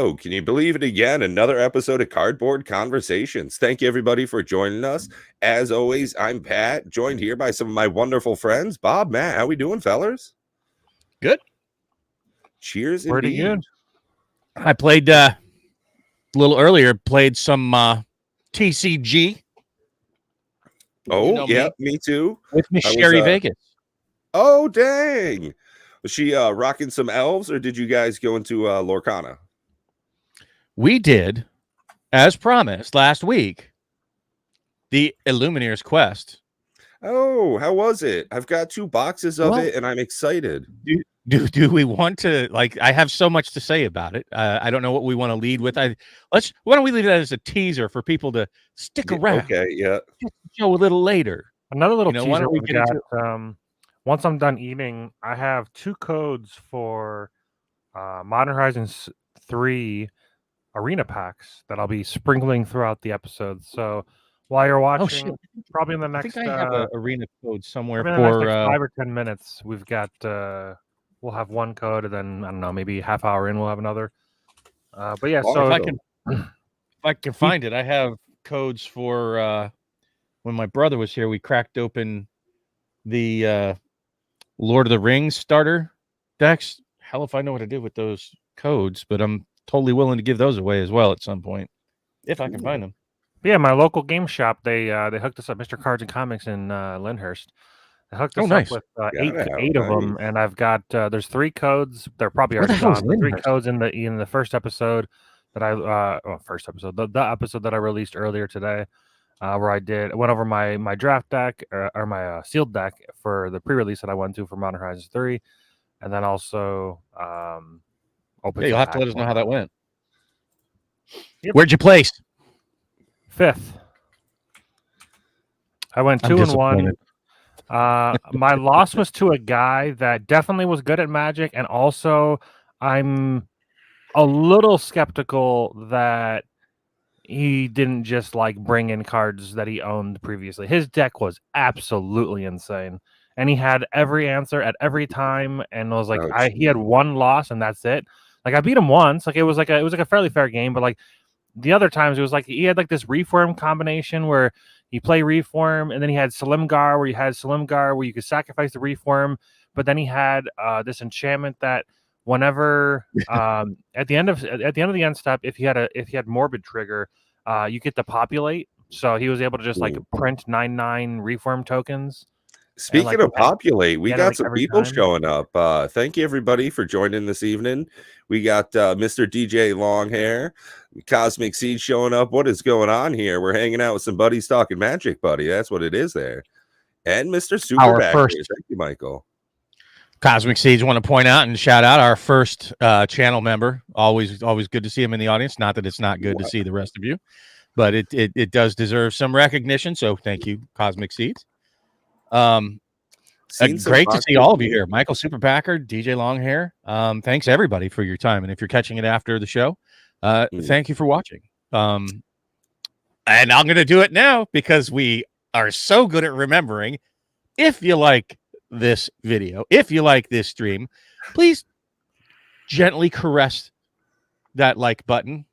Oh, can you believe it again? Another episode of Cardboard Conversations. Thank you, everybody, for joining us. As always, I'm Pat, joined here by some of my wonderful friends. Bob, Matt, how we doing, fellers? Good. Cheers, Pretty indeed. good. I played a little earlier, played some TCG. Oh, yeah, me too. With Miss Sherry Vegas. Oh, dang. Was she rocking some elves, or did you guys go into Lorcana? We did, as promised last week, the Illumineers quest. Oh, how was it? I've got 2 boxes of it, and I'm excited. Do we want to, I have so much to say about it. I don't know what we want to lead with. Why don't we leave that as a teaser for people to stick around? Okay, yeah. Just show a little later. Another little teaser. Why don't we get into once I'm done eating, I have 2 codes for Modern Horizons 3 arena packs that I'll be sprinkling throughout the episode. So while you're watching, probably in the next, I think I have an arena code somewhere for 5 or 10 minutes. We've got we'll have 1 code, and then I don't know, maybe half hour in we'll have another. But yeah, so if I can find it, I have codes for when my brother was here. We cracked open the Lord of the Rings starter decks. Hell if I know what to do with those codes, but I'm totally willing to give those away as well at some point if I can find them. Yeah, my local game shop, they hooked us up, Mr. Cards and Comics in Lyndhurst. They hooked us up with 8 of them, and I've got there's 3 codes. They're probably already gone. 3 codes in the first episode that the episode that I released earlier today, where I went over my draft deck or my sealed deck for the pre-release that I went to for Modern Horizons 3, and then also open. Yeah, you'll have to let us know how that went. Yep. Where'd you place? 5th. I went 2-1. My loss was to a guy that definitely was good at Magic, and also I'm a little skeptical that he didn't just bring in cards that he owned previously. His deck was absolutely insane, and he had every answer at every time, and was he had 1 loss and that's it. I beat him once. It was a fairly fair game, but the other times it was he had this reform combination where you play reform, and then he had Salimgar where you could sacrifice the reform, but then he had this enchantment that whenever at the end of the end step, if he had morbid trigger, you get to populate. So he was able to just print 9/9 reform tokens. Speaking of populate, we got some people showing up. Thank you, everybody, for joining this evening. We got Mr. DJ Longhair, Cosmic Seed showing up. What is going on here? We're hanging out with some buddies talking Magic, buddy. That's what it is there. And Mr. Super Backers. Thank you, Michael. Cosmic Seeds want to point out and shout out our first channel member. Always good to see him in the audience. Not that it's not good to see the rest of you, but it does deserve some recognition. So thank you, Cosmic Seeds. Great to see all of you here. Michael Super Packer, DJ Longhair. Thanks everybody for your time. And if you're catching it after the show, thank you for watching. And I'm going to do it now because we are so good at remembering. If you like this video, if you like this stream, please gently caress that like button.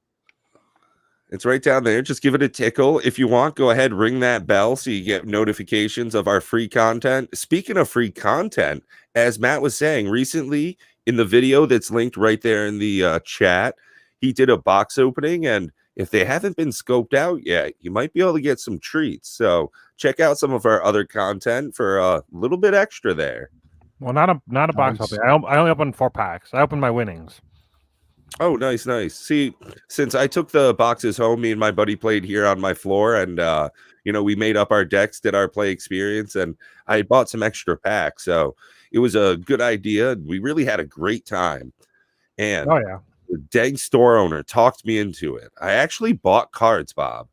It's right down there. Just give it a tickle. If you want, go ahead, ring that bell so you get notifications of our free content. Speaking of free content, as Matt was saying recently in the video that's linked right there in the chat, he did a box opening, and if they haven't been scoped out yet, you might be able to get some treats. So check out some of our other content for a little bit extra there. Well, not a box opening. I only opened 4 packs. I opened my winnings. Oh, nice. See, since I took the boxes home, me and my buddy played here on my floor, and we made up our decks, did our play experience, and I bought some extra packs, so it was a good idea. We really had a great time, and the dang store owner talked me into it. I actually bought cards, Bob.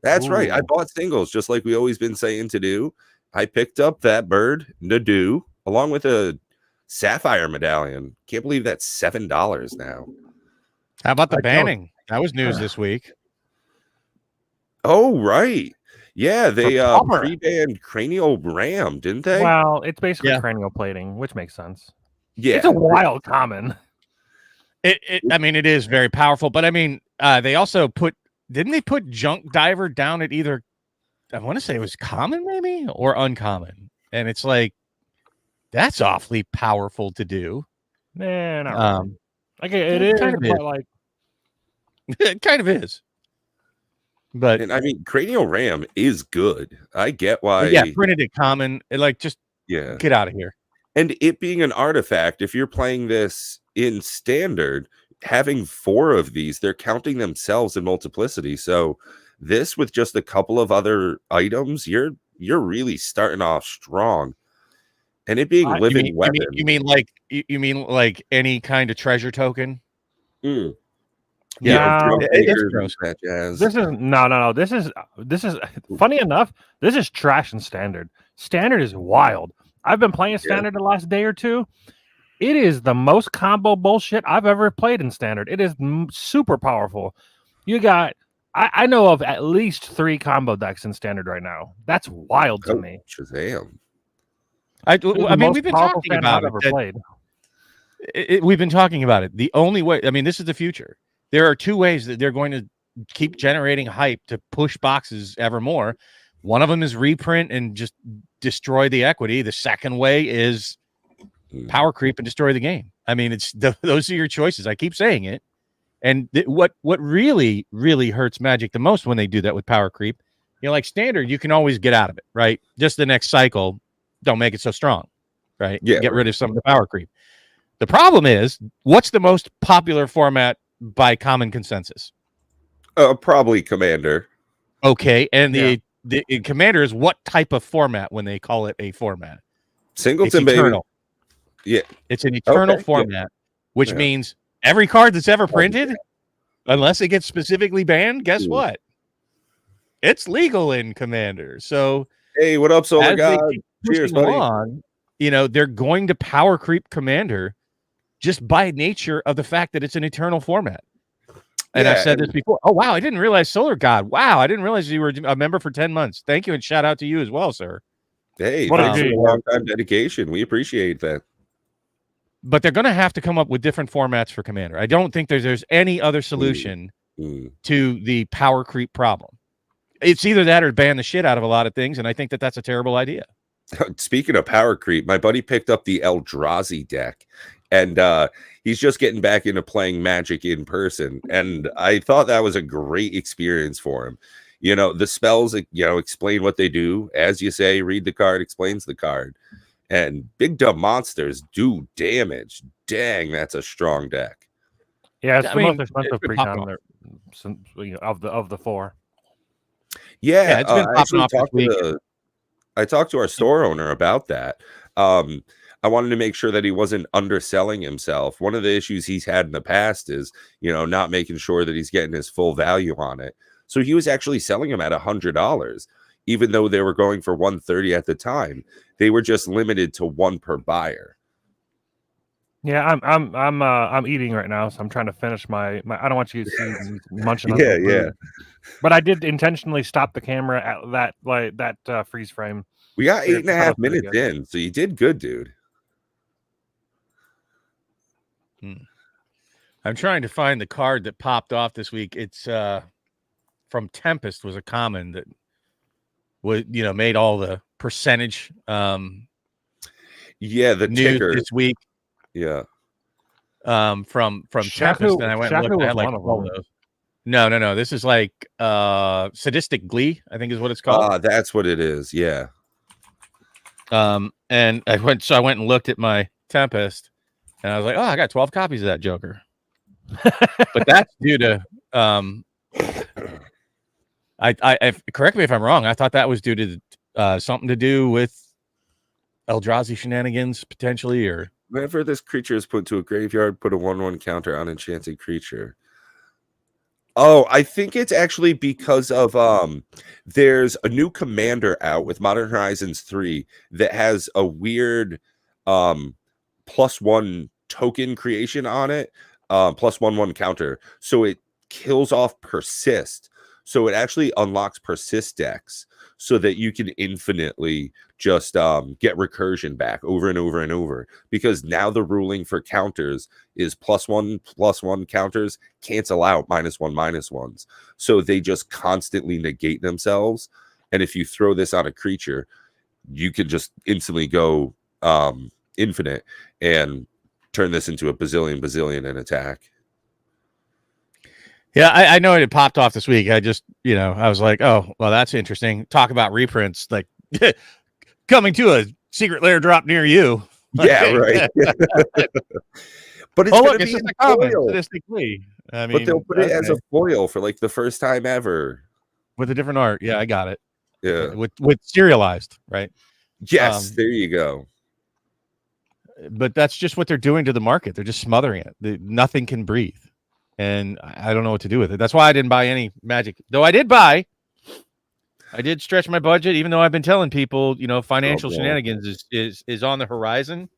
That's right. I bought singles, just like we always been saying to do. I picked up that bird, Nadu, along with a Sapphire medallion. Can't believe that's $7 now. How about the banning? That was news this week. Oh, right. Yeah, they pre-banned cranial ram, didn't they? Well, it's basically cranial plating, which makes sense. Yeah. It's a wild common. I mean, it is very powerful, but I mean, they also didn't they put Junk Diver down at either, I want to say it was common maybe or uncommon. And it's like, that's awfully powerful to do. Nah, not really. Okay, it is, kind of but like it kind of is. But And I mean, Cranial Ram is good. I get why. yeah, printed at common. Like, just get out of here. And it being an artifact, if you're playing this in standard, having 4 of these, they're counting themselves in multiplicity. So this with just a couple of other items, you're really starting off strong. And it being living weapon. You mean like any kind of treasure token? Mm. Yeah, it's gross. This is no. This is funny enough. This is trash in standard. Standard is wild. I've been playing standard the last day or two. It is the most combo bullshit I've ever played in standard. It is super powerful. You got, I know of at least 3 combo decks in standard right now. That's wild to me. Shazam! I mean, we've been talking about it. We've been talking about it. The only way, I mean, this is the future. There are 2 ways that they're going to keep generating hype to push boxes ever more. One of them is reprint and just destroy the equity. The second way is power creep and destroy the game. I mean, those are your choices. I keep saying it. And what really, really hurts Magic the most when they do that with power creep, like standard, you can always get out of it, right? Just the next cycle, don't make it so strong, right? Yeah, get rid of some of the power creep. The problem is, what's the most popular format by common consensus? Probably Commander. Okay, and the Commander is what type of format when they call it a format? Singleton, baby. Yeah, it's an eternal format, which means every card that's ever printed, unless it gets specifically banned, guess what? It's legal in Commander. So, hey, what up, Solar God? Cheers, buddy. They're going to power creep Commander just by nature of the fact that it's an eternal format. And I've said this before. Oh, wow. I didn't realize Solar God. Wow. I didn't realize you were a member for 10 months. Thank you. And shout out to you as well, sir. Hey, thanks for a long time dedication. We appreciate that. But they're going to have to come up with different formats for Commander. I don't think there's any other solution to the power creep problem. It's either that or ban the shit out of a lot of things. And I think that that's a terrible idea. Speaking of power creep, my buddy picked up the Eldrazi deck. And he's just getting back into playing Magic in person. And I thought that was a great experience for him. The spells, explain what they do. As you say, read the card, explains the card. And big dumb monsters do damage. Dang, that's a strong deck. Yeah, it's the most expensive pre-con of the 4. Yeah, it's been popping off this week. I talked to our store owner about that. I wanted to make sure that he wasn't underselling himself. One of the issues he's had in the past is, not making sure that he's getting his full value on it. So he was actually selling them at $100, even though they were going for $130 at the time. They were just limited to 1 per buyer. Yeah, I'm eating right now, so I'm trying to finish my I don't want you to see me munching on some food. But I did intentionally stop the camera at that freeze frame. We got 8.5 minutes in, so you did good, dude. I'm trying to find the card that popped off this week. It's from Tempest, was a common that was made all the percentage the news ticker this week. Yeah. From Tempest, and I went and looked at like all those. No. This is like Sadistic Glee, I think is what it's called. That's what it is. Yeah. And I went and looked at my Tempest. And I was like, oh, I got 12 copies of that Joker. But that's due to I correct me if I'm wrong. I thought that was due to something to do with Eldrazi shenanigans potentially, or whenever this creature is put to a graveyard, put a 1/1 counter on enchanted creature. Oh, I think it's actually because of there's a new commander out with Modern Horizons 3 that has a weird +1 token creation on it, +1/1 counter. So it kills off persist. So it actually unlocks persist decks. so that you can infinitely just get recursion back over and over and over, because now the ruling for counters is +1/+1 counters cancel out -1/-1s, so they just constantly negate themselves. And if you throw this on a creature, you can just instantly go infinite and turn this into a bazillion in attack. Yeah, I know it had popped off this week. I just, I was like, oh, well, that's interesting. Talk about reprints, like coming to a secret lair drop near you. Yeah, right. But it's look, it's be just a common foil. statistically. I mean, But they'll put it as a foil for like the first time ever with a different art. Yeah, I got it. Yeah, with serialized, right? Yes, there you go. But that's just what they're doing to the market. They're just smothering it. Nothing can breathe. And I don't know what to do with it. That's why I didn't buy any Magic. Though I did stretch my budget, even though I've been telling people, financial shenanigans is on the horizon.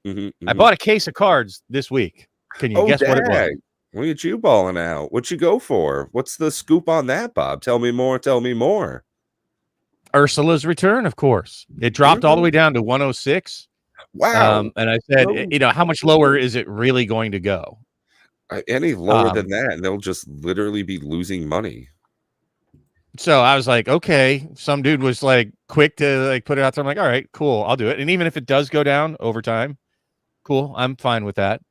I bought a case of cards this week. Can you guess what it was? What are you balling out? What you go for? What's the scoop on that, Bob? Tell me more. Ursula's Return, of course. It dropped all the way down to 106. Wow. And I said, how much lower is it really going to go? Any lower than that, and they'll just literally be losing money. So I was like, okay. Some dude was like quick to like put it out there. I'm like, all right, cool, I'll do it. And even if it does go down over time, cool, I'm fine with that.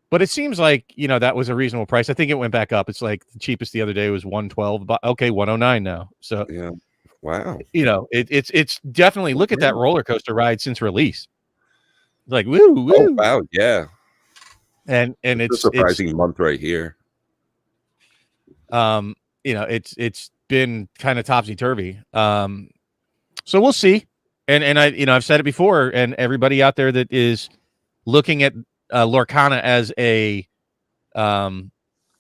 But it seems like, that was a reasonable price. I think it went back up. It's like the cheapest the other day was 112, but okay, 109 now. So yeah, wow. It's definitely, look at that roller coaster ride since release. Like woo. Oh wow, yeah. And it's a surprising month right here. It's been kind of topsy-turvy. So we'll see. And I've said it before, and everybody out there that is looking at Lorcana as a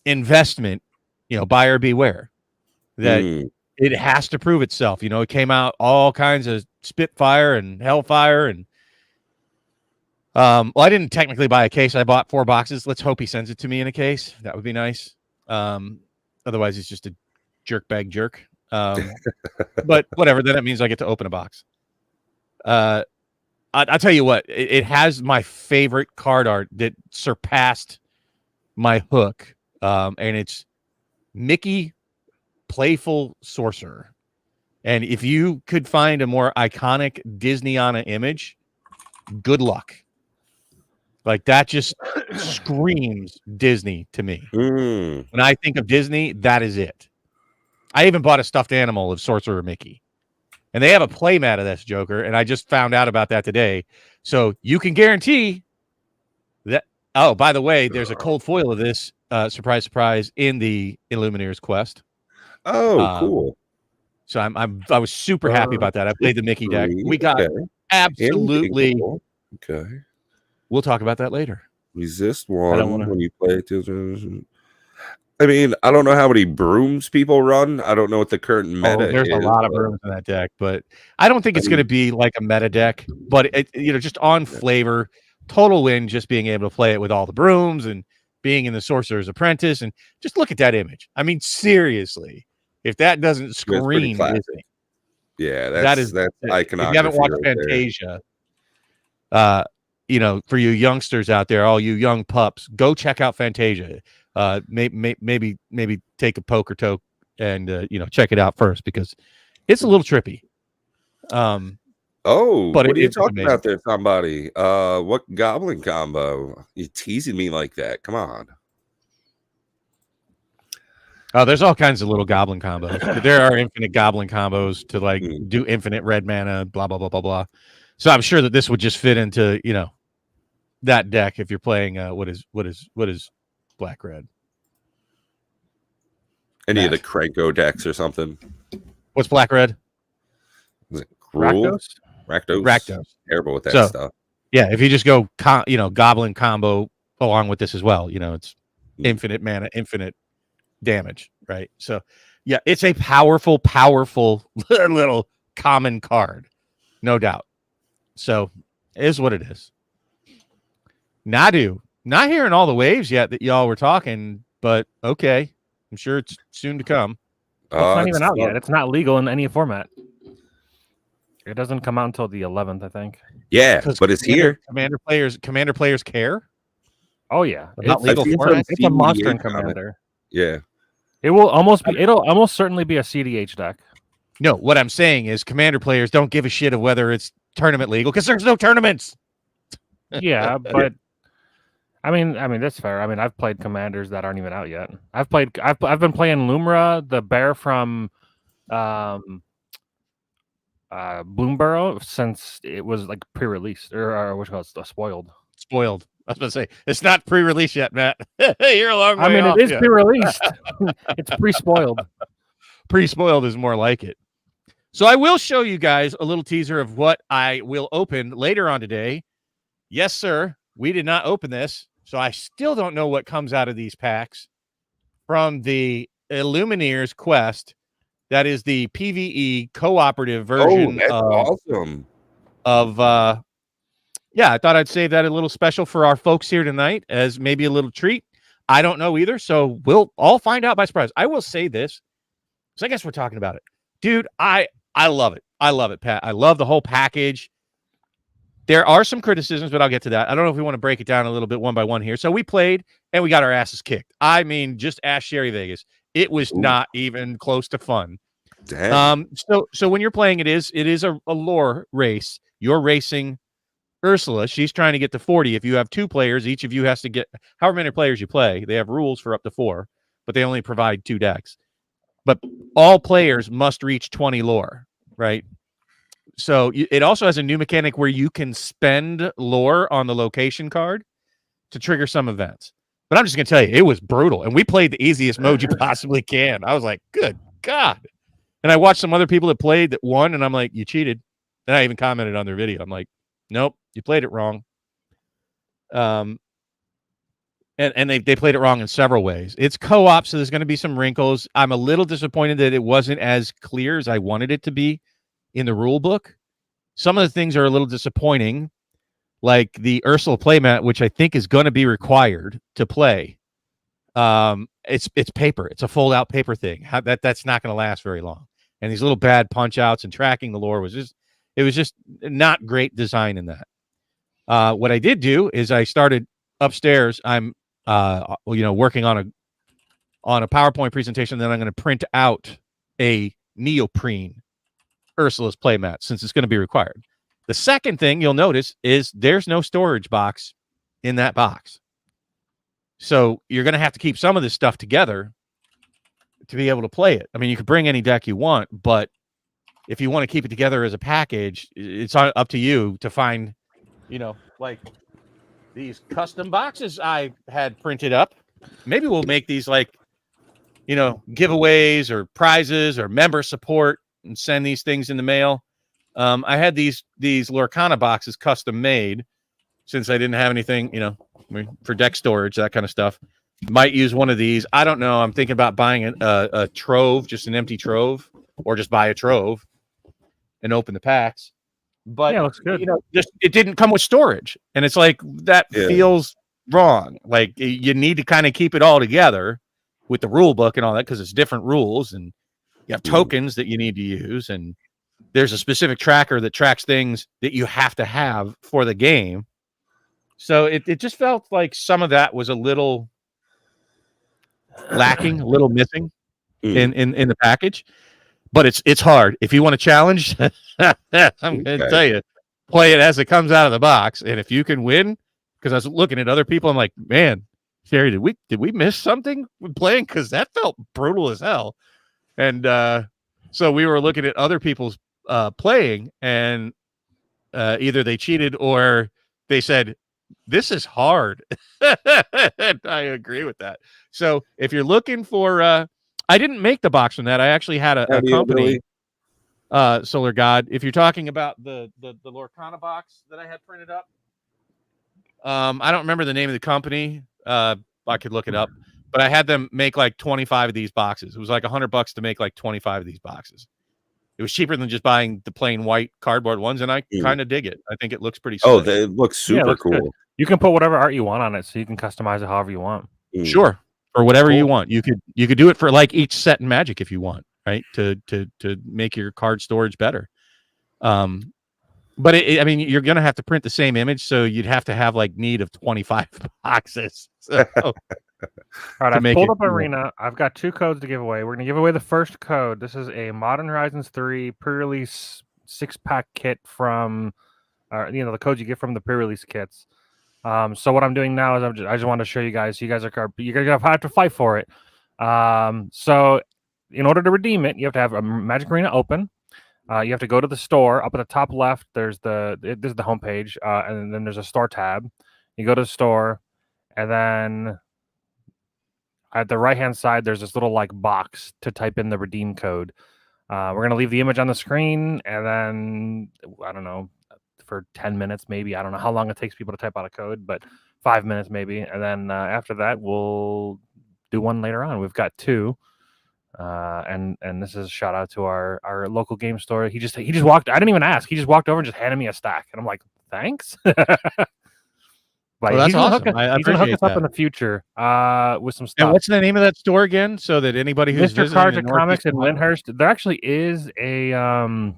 investment, buyer beware. That it has to prove itself. It came out all kinds of Spitfire and Hellfire and well, I didn't technically buy a case. I bought 4 boxes. Let's hope he sends it to me in a case. That would be nice. Otherwise, he's just a jerk. But whatever. Then it means I get to open a box. I'll tell you what. It has my favorite card art that surpassed my hook. And it's Mickey, Playful Sorcerer. And if you could find a more iconic Disney-ana image, good luck. Like that just screams Disney to me. When I think of Disney, that is it. I even bought a stuffed animal of Sorcerer Mickey. And they have a play mat of this Joker, and I just found out about that today. So you can guarantee that. Oh, by the way, there's a cold foil of this, surprise, in the Illumineers quest. Oh, cool. So I was super happy about that. I played the Mickey deck. We got absolutely. Okay. We'll talk about that later. Resist 1 when you play. I mean, I don't know how many brooms people run. I don't know what the current meta is. There's a lot of brooms in that deck, but I don't think it's going to be like a meta deck. But just on flavor, total win. Just being able to play it with all the brooms and being in the Sorcerer's Apprentice, and just look at that image. I mean, seriously, if that doesn't scream Disney, yeah, that's iconography. If you haven't watched Fantasia, for you youngsters out there, all you young pups, go check out Fantasia. Maybe take a poker toke and check it out first, because it's a little trippy. But what are you talking about there, somebody? What goblin combo? You teasing me like that? Come on. Oh, there's all kinds of little goblin combos. There are infinite goblin combos to like do infinite red mana, blah blah blah blah blah. So I'm sure that this would just fit into that deck if you're playing what is black red. Any of the Krenko decks or something? What's black red? Is it Rakdos? Rakdos. Terrible with that stuff. Yeah, if you just go goblin combo along with this as well, it's infinite mana, infinite damage, right? So yeah, it's a powerful little common card, no doubt. So it is what it is. Nadu, not hearing all the waves yet that y'all were talking, but okay, I'm sure it's soon to come. It's not even out yet. It's not legal in any format. It doesn't come out until the 11th, I think. Yeah, but it's here. Commander players care. Oh yeah, About legal formats. It's a monster in CDH on it. Commander. Yeah. It will almost be. It'll almost certainly be a CDH deck. No, what I'm saying is Commander players don't give a shit of whether it's tournament legal because there's no tournaments. Yeah, but I mean that's fair. I mean, I've played Commanders that aren't even out yet. I've been playing Lumra, the bear from Bloomborough, since it was like pre-released or what you call it, spoiled. Spoiled. I was going to say it's not pre-released yet, Matt. You're a long way I mean, off, it is pre-released. It's pre-spoiled. Pre-spoiled is more like it. So I will show you guys a little teaser of what I will open later on today. Yes, sir. We did not open this, so I still don't know what comes out of these packs from the Illumineers Quest. That is the PvE cooperative version. That's awesome. Yeah, I thought I'd save that a little special for our folks here tonight as maybe a little treat. I don't know either, so we'll all find out by surprise. I will say this, so I guess we're talking about it. Dude, I love it. I love it, Pat. I love the whole package. There are some criticisms, but I'll get to that. I don't know if we want to break it down a little bit one by one here. So we played, and we got our asses kicked. I mean, just ask Sherry Vegas. It was not even close to fun. Damn. So when you're playing, it is a lore race. You're racing Ursula. She's trying to get to 40. If you have 2 players, each of you has to get however many players you play. They have rules for up to 4, but they only provide 2 decks. But all players must reach 20 lore, right? So it also has a new mechanic where you can spend lore on the location card to trigger some events. But I'm just going to tell you, it was brutal. And we played the easiest mode you possibly can. I was like, good God. And I watched some other people that played that won, and I'm like, you cheated. And I even commented on their video. I'm like, nope, you played it wrong. And they played it wrong in several ways. It's co-op, so there's going to be some wrinkles. I'm a little disappointed that it wasn't as clear as I wanted it to be in the rule book. Some of the things are a little disappointing, like the Ursula playmat, which I think is going to be required to play. It's paper. It's a fold-out paper thing. That's not going to last very long. And these little bad punch-outs and tracking the lore was just not great design in that. What I did do is I started upstairs. I'm working on a PowerPoint presentation. Then I'm going to print out a neoprene Ursula's playmat since it's going to be required. The second thing you'll notice is there's no storage box in that box. So you're going to have to keep some of this stuff together to be able to play it. I mean, you could bring any deck you want, but if you want to keep it together as a package, it's up to you to find, like these custom boxes I had printed up. Maybe we'll make these like, giveaways or prizes or member support and send these things in the mail. I had these Lorcana boxes custom made since I didn't have anything, for deck storage, that kind of stuff. Might use one of these. I don't know. I'm thinking about buying a trove, just an empty trove, or just buy a trove and open the packs. But yeah, looks good. Just it didn't come with storage, and it's like that feels wrong. Like you need to kind of keep it all together with the rule book and all that because it's different rules, and you have tokens that you need to use, and there's a specific tracker that tracks things that you have to have for the game. So it just felt like some of that was a little lacking, a little missing in the package. But it's hard. If you want to challenge, I'm going to tell you, play it as it comes out of the box. And if you can win, because I was looking at other people, I'm like, man, Sherry, did we miss something with playing? Because that felt brutal as hell. And so we were looking at other people's playing, and either they cheated or they said, this is hard. And I agree with that. So if you're looking for I didn't make the box from that. I actually had a company, Solar God. If you're talking about the Lorcana box that I had printed up, I don't remember the name of the company. I could look it up, but I had them make like 25 of these boxes. It was like $100 to make like 25 of these boxes. It was cheaper than just buying the plain white cardboard ones, and I kind of dig it. I think it looks pretty slick. Oh, it looks super cool. Good. You can put whatever art you want on it, so you can customize it however you want. Sure. Or whatever you want. You could do it for like each set in Magic if you want, right? To make your card storage better. But I mean, you're gonna have to print the same image, so you'd have to have like need of 25 boxes. So, all right, I've pulled up Arena. I've got 2 codes to give away. We're gonna give away the first code. This is a Modern Horizons 3 pre-release 6-pack kit from, the codes you get from the pre-release kits. So what I'm doing now is I just want to show you guys. You guys are gonna have to fight for it. So in order to redeem it, you have to have a Magic Arena open. You have to go to the store. Up at the top left, this is the homepage, and then there's a store tab. You go to the store, and then at the right hand side, there's this little like box to type in the redeem code. We're gonna leave the image on the screen, and then I don't know, for 10 minutes maybe. I don't know how long it takes people to type out a code, but 5 minutes maybe. And then after that, we'll do one later on. We've got 2. And this is a shout out to our local game store. He just walked. I didn't even ask. He just walked over and just handed me a stack, and I'm like, thanks. But that's awesome. He's gonna hook us up in the future with some stuff. And what's the name of that store again? So that anybody who's Mr. Cards and Comics in Lyndhurst. There actually is a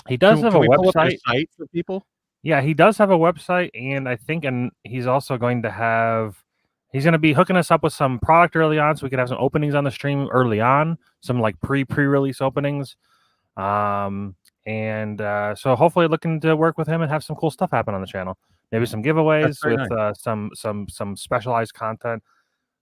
he does have a website site for people. Yeah, he does have a website, and I think he's also going to have. He's going to be hooking us up with some product early on, so we can have some openings on the stream early on, some like pre-release openings, so hopefully looking to work with him and have some cool stuff happen on the channel. Maybe some giveaways with nice. Some specialized content.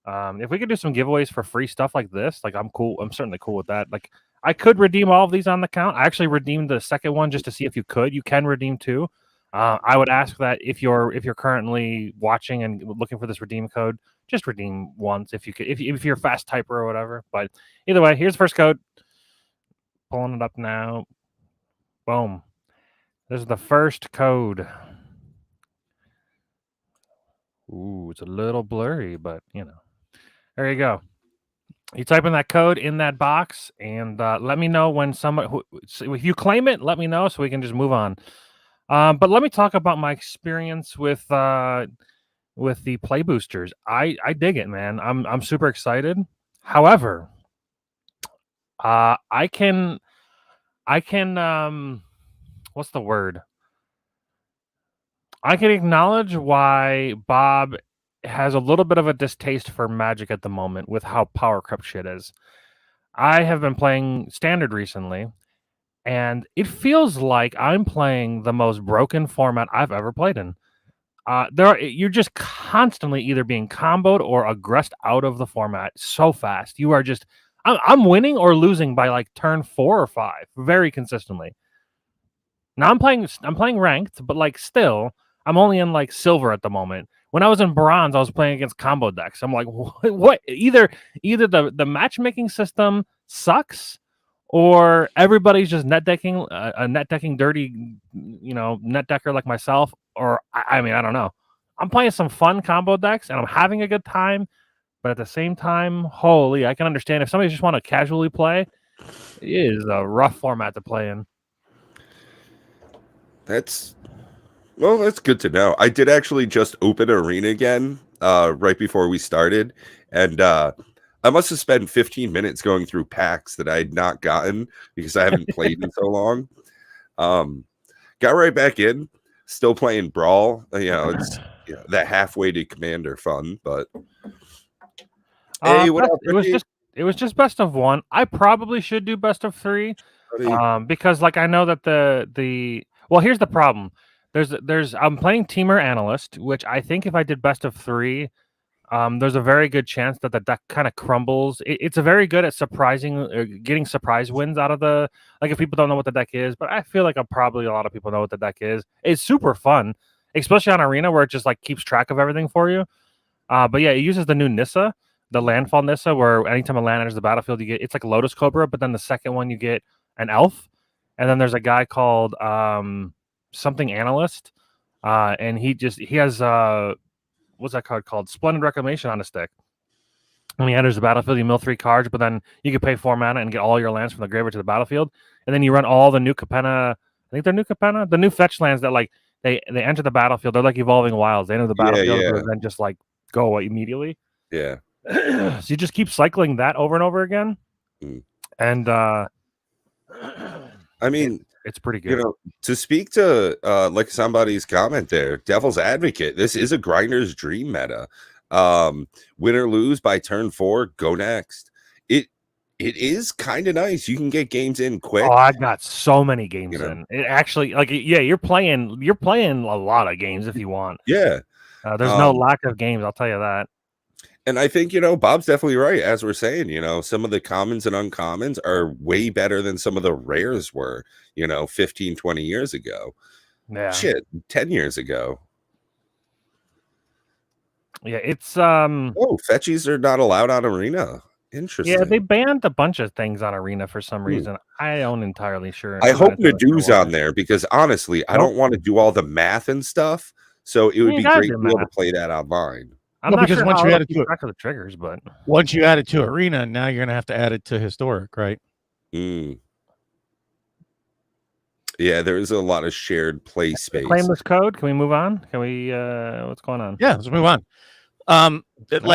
If we could do some giveaways for free stuff like this, like I'm cool. I'm certainly cool with that. Like I could redeem all of these on the account. I actually redeemed the second one just to see if you could. You can redeem 2. I would ask that if you're currently watching and looking for this redeem code, just redeem once if you could, if you're a fast typer or whatever. But either way, here's the first code. Pulling it up now. Boom. This is the first code. Ooh, it's a little blurry, but there you go. You type in that code in that box, and let me know when if you claim it. Let me know so we can just move on. But let me talk about my experience with the play boosters. I dig it, man. I'm super excited. However, I can what's the word? I can acknowledge why Bob has a little bit of a distaste for Magic at the moment with how power crept shit is. I have been playing Standard recently, and it feels like I'm playing the most broken format I've ever played in. You're just constantly either being comboed or aggressed out of the format so fast. You are just, I'm winning or losing by like turn 4 or 5 very consistently. Now I'm playing ranked, but like still, I'm only in like silver at the moment. When I was in bronze, I was playing against combo decks. I'm like, what? Either the matchmaking system sucks, or everybody's just net decking dirty, net decker like myself. Or I mean, I don't know. I'm playing some fun combo decks and I'm having a good time, but at the same time, holy, I can understand if somebody just want to casually play. It is a rough format to play in. That's good to know. I did actually just open Arena again right before we started, and I must have spent 15 minutes going through packs that I had not gotten because I haven't played in so long. Got right back in, still playing Brawl. It's that halfway to Commander fun, but hey, what up, it was just best of 1. I probably should do best of 3, because like I know that well, here's the problem. I'm playing Teamer Analyst, which I think if I did best of 3, there's a very good chance that the deck kind of crumbles. It's a very good at getting surprise wins out of like if people don't know what the deck is, but I feel like probably a lot of people know what the deck is. It's super fun, especially on Arena where it just like keeps track of everything for you. But yeah, it uses the new Nissa, the landfall Nissa, where anytime a land enters the battlefield, you get, it's like Lotus Cobra, but then the second one you get an elf, and then there's a guy called something Analyst, and he has what's that card called? Splendid Reclamation on his deck. When he enters the battlefield, you mill 3 cards, but then you can pay 4 mana and get all your lands from the graveyard to the battlefield. And then you run all the new Capenna. I think they're new Capenna, the new fetch lands that like they enter the battlefield. They're like evolving wilds. They enter the battlefield and then just like go away immediately. Yeah. So you just keep cycling that over and over again. Mm. And I mean, It's pretty good. To speak to like somebody's comment there, devil's advocate, this is a grinder's dream meta. Win or lose by turn 4, go next. It is kind of nice. You can get games in quick. Oh, I got so many games in. It actually, like, yeah, you're playing a lot of games if you want. Yeah. There's no lack of games, I'll tell you that. And I think, Bob's definitely right. As we're saying, some of the commons and uncommons are way better than some of the rares were, 15, 20 years ago. Yeah. Shit, 10 years ago. Yeah, it's Oh, fetchies are not allowed on Arena. Interesting. Yeah, they banned a bunch of things on Arena for some reason. I don't entirely sure. I hope Nadu's on there because honestly, I don't want to do all the math and stuff. So it would be great to be able to play that online. I'm not sure once you add it to the triggers, but once you add it to Arena, now you're gonna have to add it to Historic, right? Yeah, there is a lot of shared play space. Claim this code. Can we move on? Can we? What's going on? Yeah, let's move on.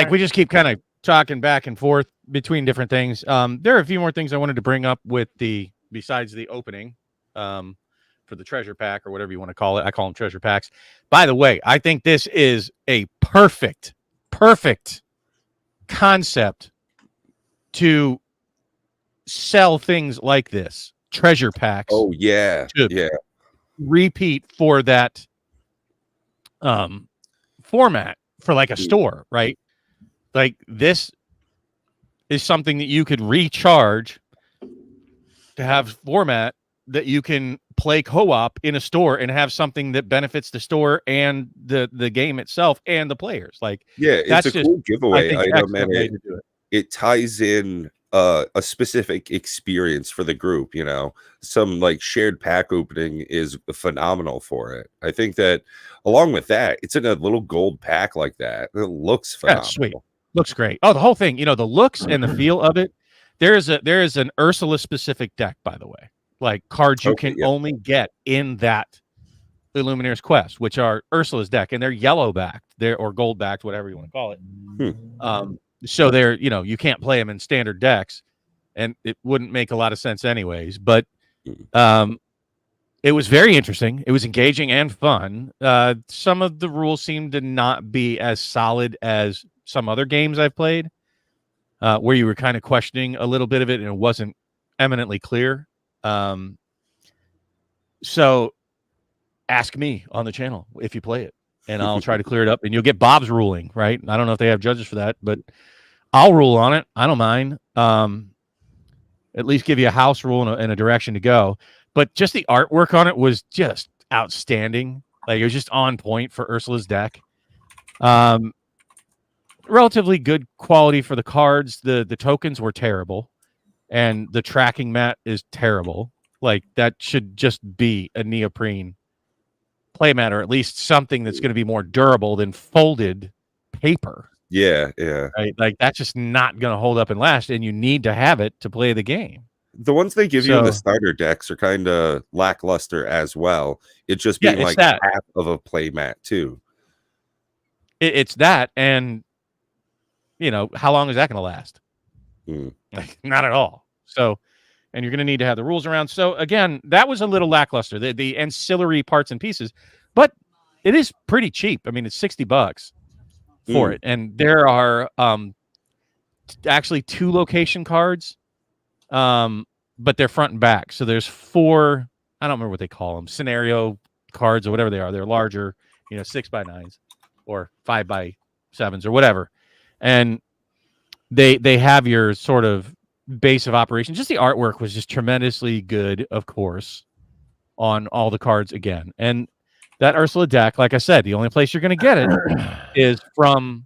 We just keep kind of talking back and forth between different things. There are a few more things I wanted to bring up besides the opening, for the treasure pack or whatever you want to call it. I call them treasure packs. By the way, I think this is a perfect concept to sell things like this, treasure packs. Oh yeah, yeah. Repeat for that format for like a store, right? Like this is something that you could recharge to have format that you can play co-op in a store and have something that benefits the store and the game itself and the players. Like, yeah, it's a cool giveaway item, and it ties in a specific experience for the group. Some like shared pack opening is phenomenal for it. I think that along with that, it's in a little gold pack like that. It looks phenomenal. That's sweet. Looks great. Oh, the whole thing, the looks and the feel of it. There is an Ursula specific deck, by the way, like cards you can only get in that Illuminator's Quest, which are Ursula's deck, and they're yellow backed, or gold backed, whatever you want to call it. So they're, you can't play them in standard decks, and it wouldn't make a lot of sense anyways. But it was very interesting. It was engaging and fun. Some of the rules seemed to not be as solid as some other games I've played, where you were kind of questioning a little bit of it and it wasn't eminently clear. So ask me on the channel if you play it, and I'll try to clear it up, and you'll get Bob's ruling, right? I don't know if they have judges for that, but I'll rule on it. I don't mind. At least give you a house rule and a direction to go. But just the artwork on it was just outstanding. Like, it was just on point for Ursula's deck. Relatively good quality for the cards. The tokens were terrible, and the tracking mat is terrible. Like, that should just be a neoprene playmat, or at least something that's going to be more durable than folded paper. Yeah. Right? Like, that's just not going to hold up and last, and you need to have it to play the game. The ones they give you in the starter decks are kind of lackluster as well. It's just being like half of a playmat too. It's that, and how long is that going to last? Like, not at all. So, and you're going to need to have the rules around. So again, that was a little lackluster, the ancillary parts and pieces, but it is pretty cheap. I mean, it's $60 for it. And there are actually 2 location cards, but they're front and back. So there's 4, I don't remember what they call them, scenario cards or whatever they are. They're larger, 6x9s or 5x7s or whatever. And they have your sort of base of operation. Just the artwork was just tremendously good, of course, on all the cards again. And that Ursula deck, like I said, the only place you're going to get it is from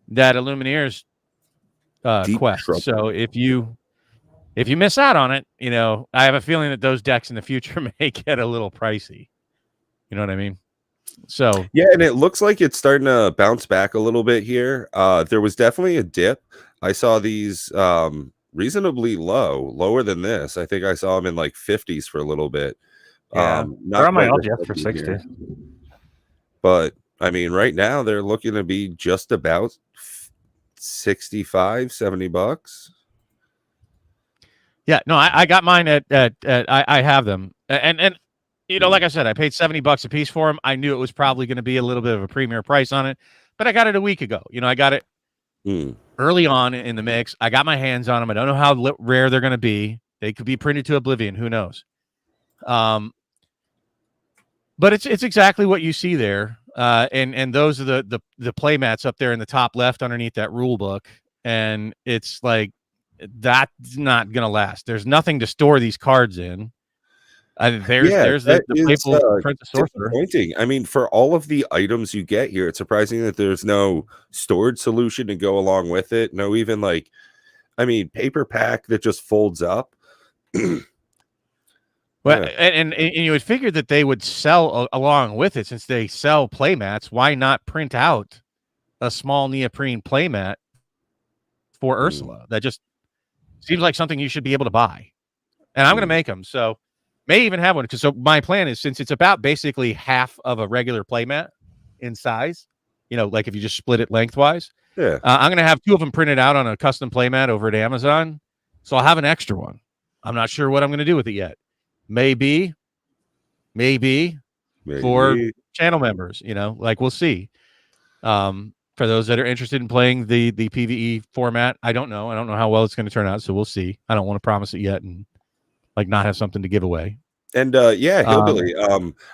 that Illuminator's quest. Trouble. So if you miss out on it, I have a feeling that those decks in the future may get a little pricey. You know what I mean? So yeah, and it looks like it's starting to bounce back a little bit here. There was definitely a dip. I saw these reasonably lower than this. I think I saw them in like 50s for a little bit. Yeah, they're on my LGF for 60. But I mean, right now they're looking to be just about $65, $70. Yeah, no, I got mine at I have them, and you know, like I said, I paid $70 a piece for them. I knew it was probably going to be a little bit of a premier price on it, but I got it a week ago. You know, I got it early on in the mix. I got my hands on them. I don't know how rare they're going to be. They could be printed to oblivion. Who knows? But it's exactly what you see there. And those are the play mats up there in the top left underneath that rule book. And it's like, that's not going to last. There's nothing to store these cards in. There's the playful Princess Sorcerer. Disappointing. I mean, for all of the items you get here, it's surprising that there's no storage solution to go along with it. No, even like, I mean, paper pack that just folds up. Well, and you would figure that they would sell along with it, since they sell playmats. Why not print out a small neoprene playmat for Ursula? That just seems like something you should be able to buy. And I'm going to make them, so may even have one. So my plan is, since it's about basically half of a regular playmat in size, you know, like if you just split it lengthwise, I'm going to have 2 of them printed out on a custom playmat over at Amazon. So I'll have an extra one. I'm not sure what I'm going to do with it yet. Maybe for channel members, you know, like we'll see. For those that are interested in playing the PvE format, I don't know how well it's going to turn out, so we'll see. I don't want to promise it yet and like not have something to give away. And Hillbilly,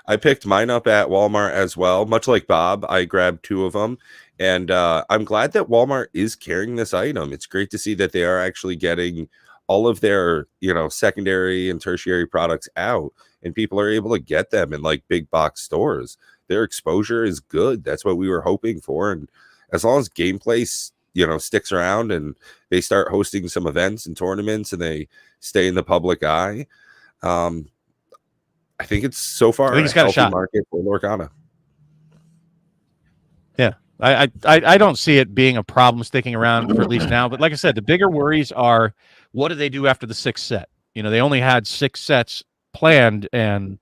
I picked mine up at Walmart as well. Much like Bob, I grabbed 2 of them, and I'm glad that Walmart is carrying this item. It's great to see that they are actually getting all of their, you know, secondary and tertiary products out, and people are able to get them in like big box stores. Their exposure is good. That's what we were hoping for. And as long as gameplay, you know, sticks around and they start hosting some events and tournaments and they stay in the public eye, I think it's so far a healthy market for Lorcana. Yeah. I don't see it being a problem sticking around for at least now. But like I said, the bigger worries are, what do they do after the 6th set? You know, they only had 6 sets planned and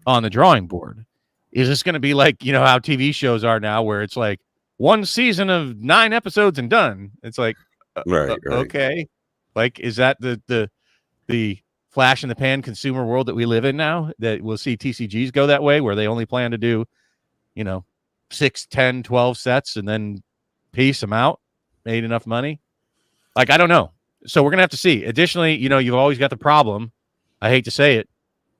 on the drawing board. Is this going to be like, you know, how TV shows are now, where it's like 1 season of 9 episodes and done? It's like, right. Okay. Like, is that the flash in the pan consumer world that we live in now, that we'll see TCGs go that way, where they only plan to do, you know, 6, 10, 12 sets and then piece them out, made enough money? Like, I don't know. So we're going to have to see. Additionally, you know, you've always got the problem, I hate to say it,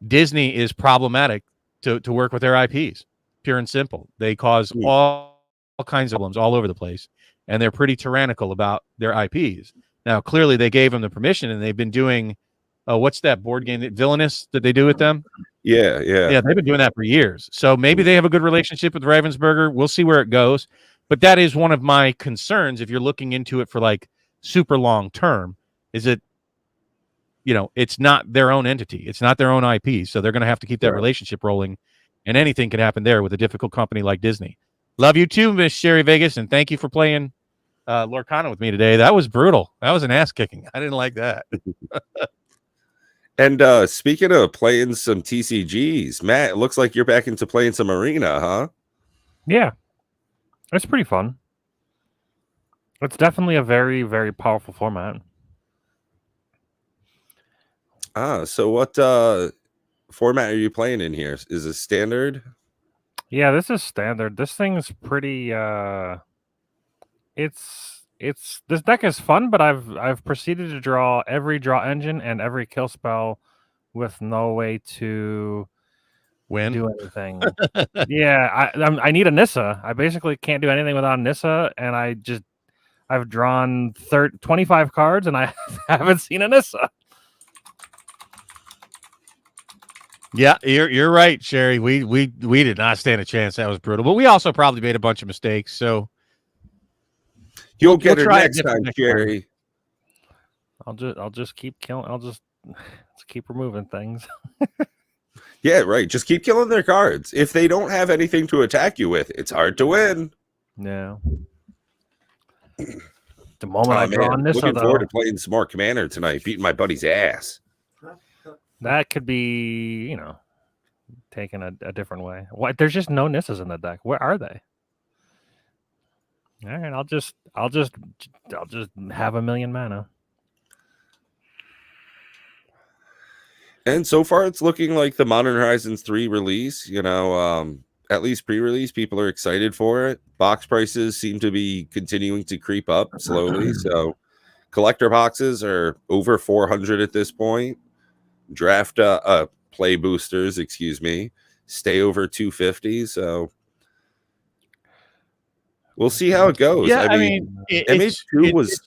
Disney is problematic to work with their IPs, pure and simple. They cause all kinds of problems all over the place, and they're pretty tyrannical about their IPs. Now, clearly they gave them the permission, and they've been doing, what's that board game, Villainous, that they do with them? Yeah. They've been doing that for years. So maybe they have a good relationship with Ravensburger. We'll see where it goes. But that is one of my concerns, if you're looking into it for like super long term, is it, you know, it's not their own entity. It's not their own IP. So they're going to have to keep that relationship rolling, and anything can happen there with a difficult company like Disney. Love you too, Miss Sherry Vegas, and thank you for playing Lorcana with me today. That was brutal. That was an ass kicking. I didn't like that. And speaking of playing some TCGs, Matt, it looks like you're back into playing some Arena, huh? Yeah, it's pretty fun. It's definitely a very, very powerful format. So what format are you playing in here? Is it standard? Yeah, this is standard. This thing's pretty this deck is fun, but I've proceeded to draw every draw engine and every kill spell with no way to do anything. Yeah, I need a Nissa. I basically can't do anything without Nissa, and I've drawn 25 cards and I haven't seen a Nissa. Yeah, you're right, Sherry. We did not stand a chance. That was brutal. But we also probably made a bunch of mistakes. So you'll get it next time, Sherry. I'll just keep killing. I'll just keep removing things. Yeah, right. Just keep killing their cards. If they don't have anything to attack you with, it's hard to win. Yeah. The moment I draw on this, looking forward to playing some more Commander tonight, beating my buddy's ass. That could be, you know, taken a different way. What? There's just no Nissas in the deck. Where are they? All right, I'll just have a million mana. And so far, it's looking like the Modern Horizons 3 release. At least pre-release, people are excited for it. Box prices seem to be continuing to creep up slowly. So collector boxes are over 400 at this point. Draft play boosters, excuse me, stay over 250. So we'll see how it goes. Yeah, I mean, it's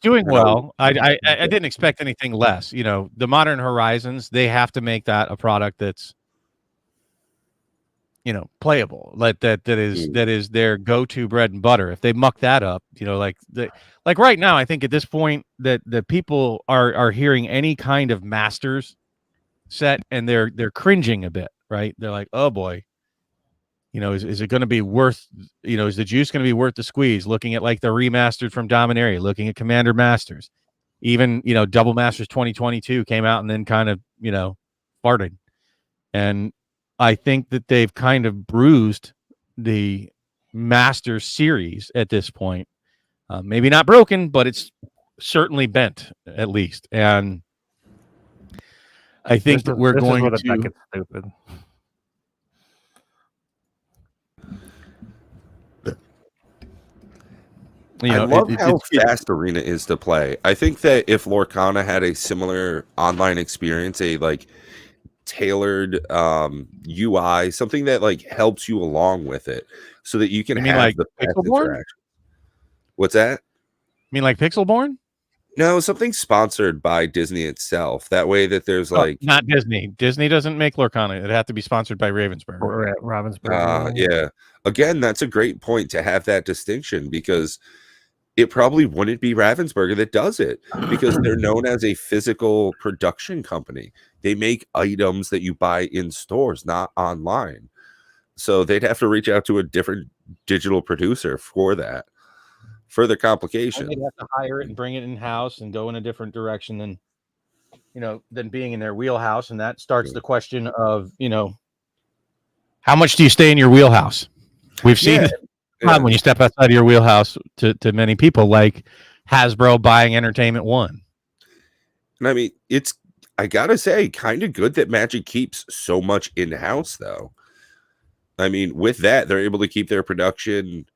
doing well. I didn't expect anything less. The Modern Horizons, they have to make that a product that's playable. That is their go-to bread and butter. If they muck that up, like right now, I think at this point that the people are hearing any kind of Masters set and they're cringing a bit, right? They're like, oh boy. Is it going to be worth, is the juice going to be worth the squeeze? Looking at like the remastered from Dominaria, looking at Commander Masters, even, Double Masters 2022 came out and then kind of, farted. And I think that they've kind of bruised the Masters series at this point. Maybe not broken, but it's certainly bent at least. And I think that we're going to. That gets stupid. I love how fast Arena is to play. I think that if Lorcana had a similar online experience, a like tailored UI, something that like helps you along with it, so that you can have like the Pixelborn? What's that? You mean like Pixelborn? No, something sponsored by Disney itself. That way that there's not Disney. Disney doesn't make Lorcana. It'd have to be sponsored by Ravensburg. Or Ravensburg. Yeah. Again, that's a great point to have that distinction, because it probably wouldn't be Ravensburger that does it, because they're known as a physical production company. They make items that you buy in stores, not online. So they'd have to reach out to a different digital producer for that. Further complication. They'd have to hire it and bring it in house and go in a different direction than being in their wheelhouse. And that starts the question of, how much do you stay in your wheelhouse? We've seen it. When you step outside of your wheelhouse to many people, like Hasbro buying Entertainment One. And I mean, I gotta say, kind of good that Magic keeps so much in-house, though. I mean, with that, they're able to keep their production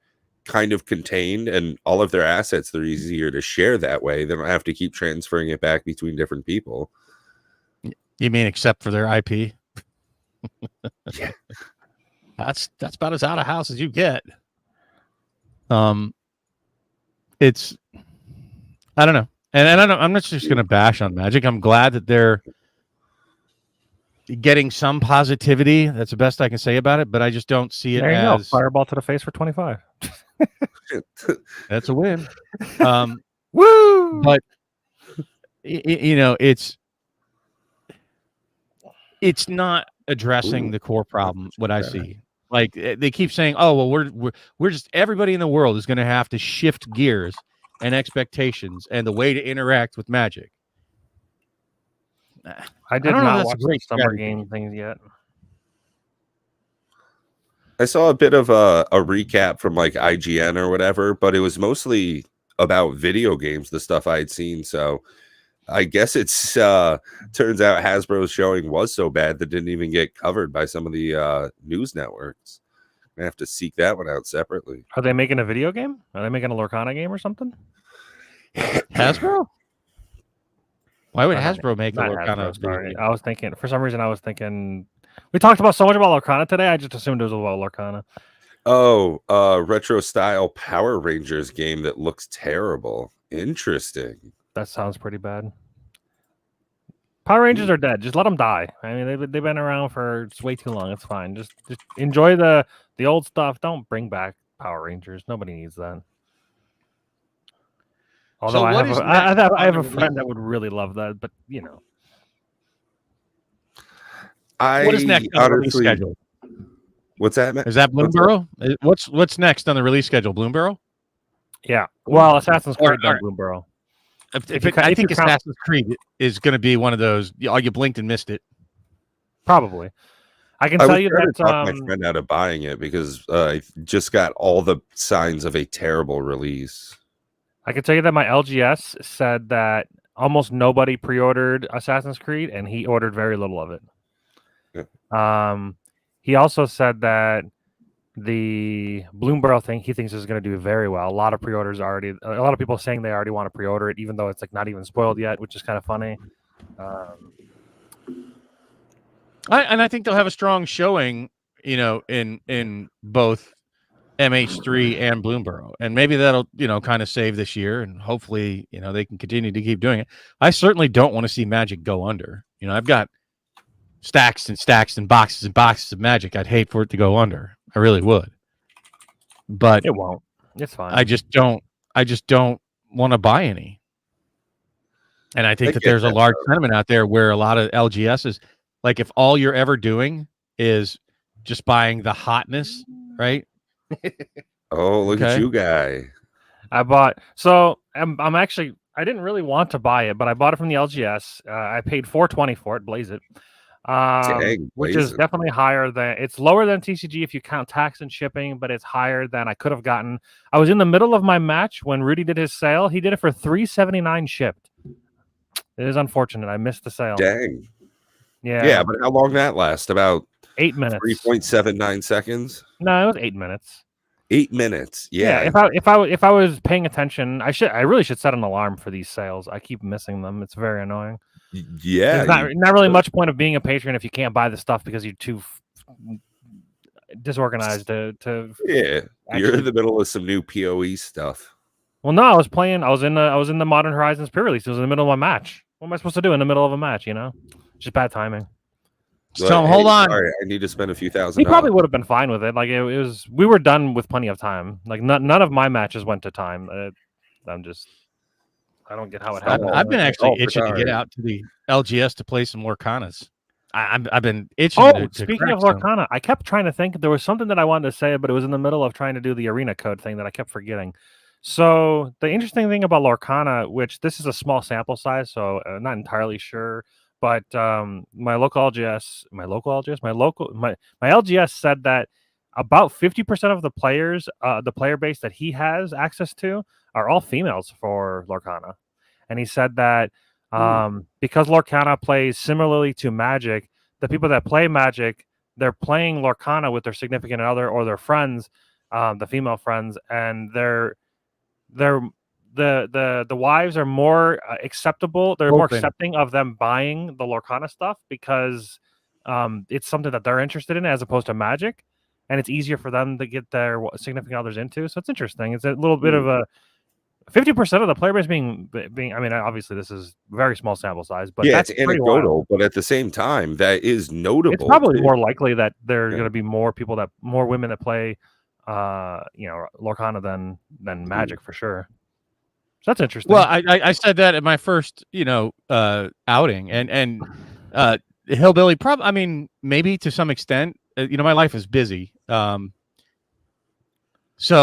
kind of contained, and all of their assets, they're easier to share that way. They don't have to keep transferring it back between different people. You mean except for their IP? Yeah. That's about as out of house as you get. It's, I don't know. And I'm not just going to bash on Magic. I'm glad that they're getting some positivity. That's the best I can say about it, but I just don't see it as fireball to the face for 25. That's a win. Woo! But it's not addressing the core problem. What I see. Like they keep saying, "Oh, well, we're just everybody in the world is going to have to shift gears and expectations and the way to interact with Magic." I did not watch the summer game things yet. I saw a bit of a recap from like IGN or whatever, but it was mostly about video games, the stuff I had seen. So I guess it's turns out Hasbro's showing was so bad that didn't even get covered by some of the news networks. I have to seek that one out separately. Are they making a video game? Are they making a Lorcana game or something? Hasbro? Why would Hasbro make a Lorcana? Sorry, I was thinking for some reason. We talked about so much about Lorcana today. I just assumed it was about Lorcana. Oh, retro style Power Rangers game that looks terrible. Interesting. That sounds pretty bad. Power Rangers are dead. Just let them die. I mean, they've been around for way too long. It's fine. Just enjoy the old stuff. Don't bring back Power Rangers. Nobody needs that. Although I have a friend that would really love that, but what is next on the release schedule? What's that, Matt? Is that Bloomburrow? What's next on the release schedule? Bloomburrow? Yeah. Well, Assassin's Creed on Bloomburrow. I think Assassin's Creed is going to be one of those. You blinked and missed it. Probably. I can tell you that my friend out of buying it because I just got all the signs of a terrible release. I can tell you that my LGS said that almost nobody pre-ordered Assassin's Creed, and he ordered very little of it. Yeah. He also said that the Bloomberg thing he thinks is going to do very well. A lot of pre-orders already. A lot of people saying they already want to pre-order it, even though it's like not even spoiled yet, which is kind of funny. I think they'll have a strong showing, in both MH3 and Bloomberg, and maybe that'll kind of save this year, and hopefully they can continue to keep doing it. I certainly don't want to see Magic go under. I've got stacks and stacks and boxes of Magic. I'd hate for it to go under. I really would, but it won't. It's fine. I just don't want to buy any. And I think that there's a large sentiment out there where a lot of LGSs, like if all you're ever doing is just buying the hotness, right? Oh, look at you, guy. I bought. So I'm actually. I didn't really want to buy it, but I bought it from the LGS. I paid $420 for it. Blaze it. Which is definitely higher than. It's lower than TCG if you count tax and shipping, but it's higher than I could have gotten. I was in the middle of my match when Rudy did his sale. He did it for $379 shipped. It is unfortunate. I missed the sale. Dang. Yeah. Yeah, but how long that last? About 8 minutes. 3.79 seconds. No, it was 8 minutes. 8 minutes. Yeah. If I was paying attention, I really should set an alarm for these sales. I keep missing them. It's very annoying. Yeah. There's not really much point of being a patron if you can't buy the stuff because you're too disorganized to. Yeah. You're in the middle of some new PoE stuff. Well, no, I was in the Modern Horizons pre-release. It was in the middle of my match. What am I supposed to do in the middle of a match? Just bad timing. Just tell him, hold on. Sorry, I need to spend a few thousand. He probably would have been fine with it. Like it was, we were done with plenty of time. Like none of my matches went to time. I don't get how it happened. I've been actually itching to get out to the LGS to play some Lorcanas. I've been itching. Oh, speaking of Lorcana, I kept trying to think there was something that I wanted to say, but it was in the middle of trying to do the arena code thing that I kept forgetting. So the interesting thing about Lorcana, which this is a small sample size, so I'm not entirely sure, but my LGS said that about 50% of the players, the player base that he has access to, are all females for Lorcana, and he said that because Lorcana plays similarly to Magic, the people that play Magic, they're playing Lorcana with their significant other or their friends, the female friends, and the wives are more acceptable. They're more accepting of them buying the Lorcana stuff because it's something that they're interested in as opposed to Magic, and it's easier for them to get their significant others into. So it's interesting. It's a little bit of a 50% of the player base being. I mean, obviously this is very small sample size, but yeah, it's anecdotal. But at the same time, that is notable. It's probably more likely that there are going to be more women that play Lorcana than Magic for sure. So that's interesting. Well, I said that at my first outing, and Hillbilly probably, I mean, maybe to some extent, my life is busy, so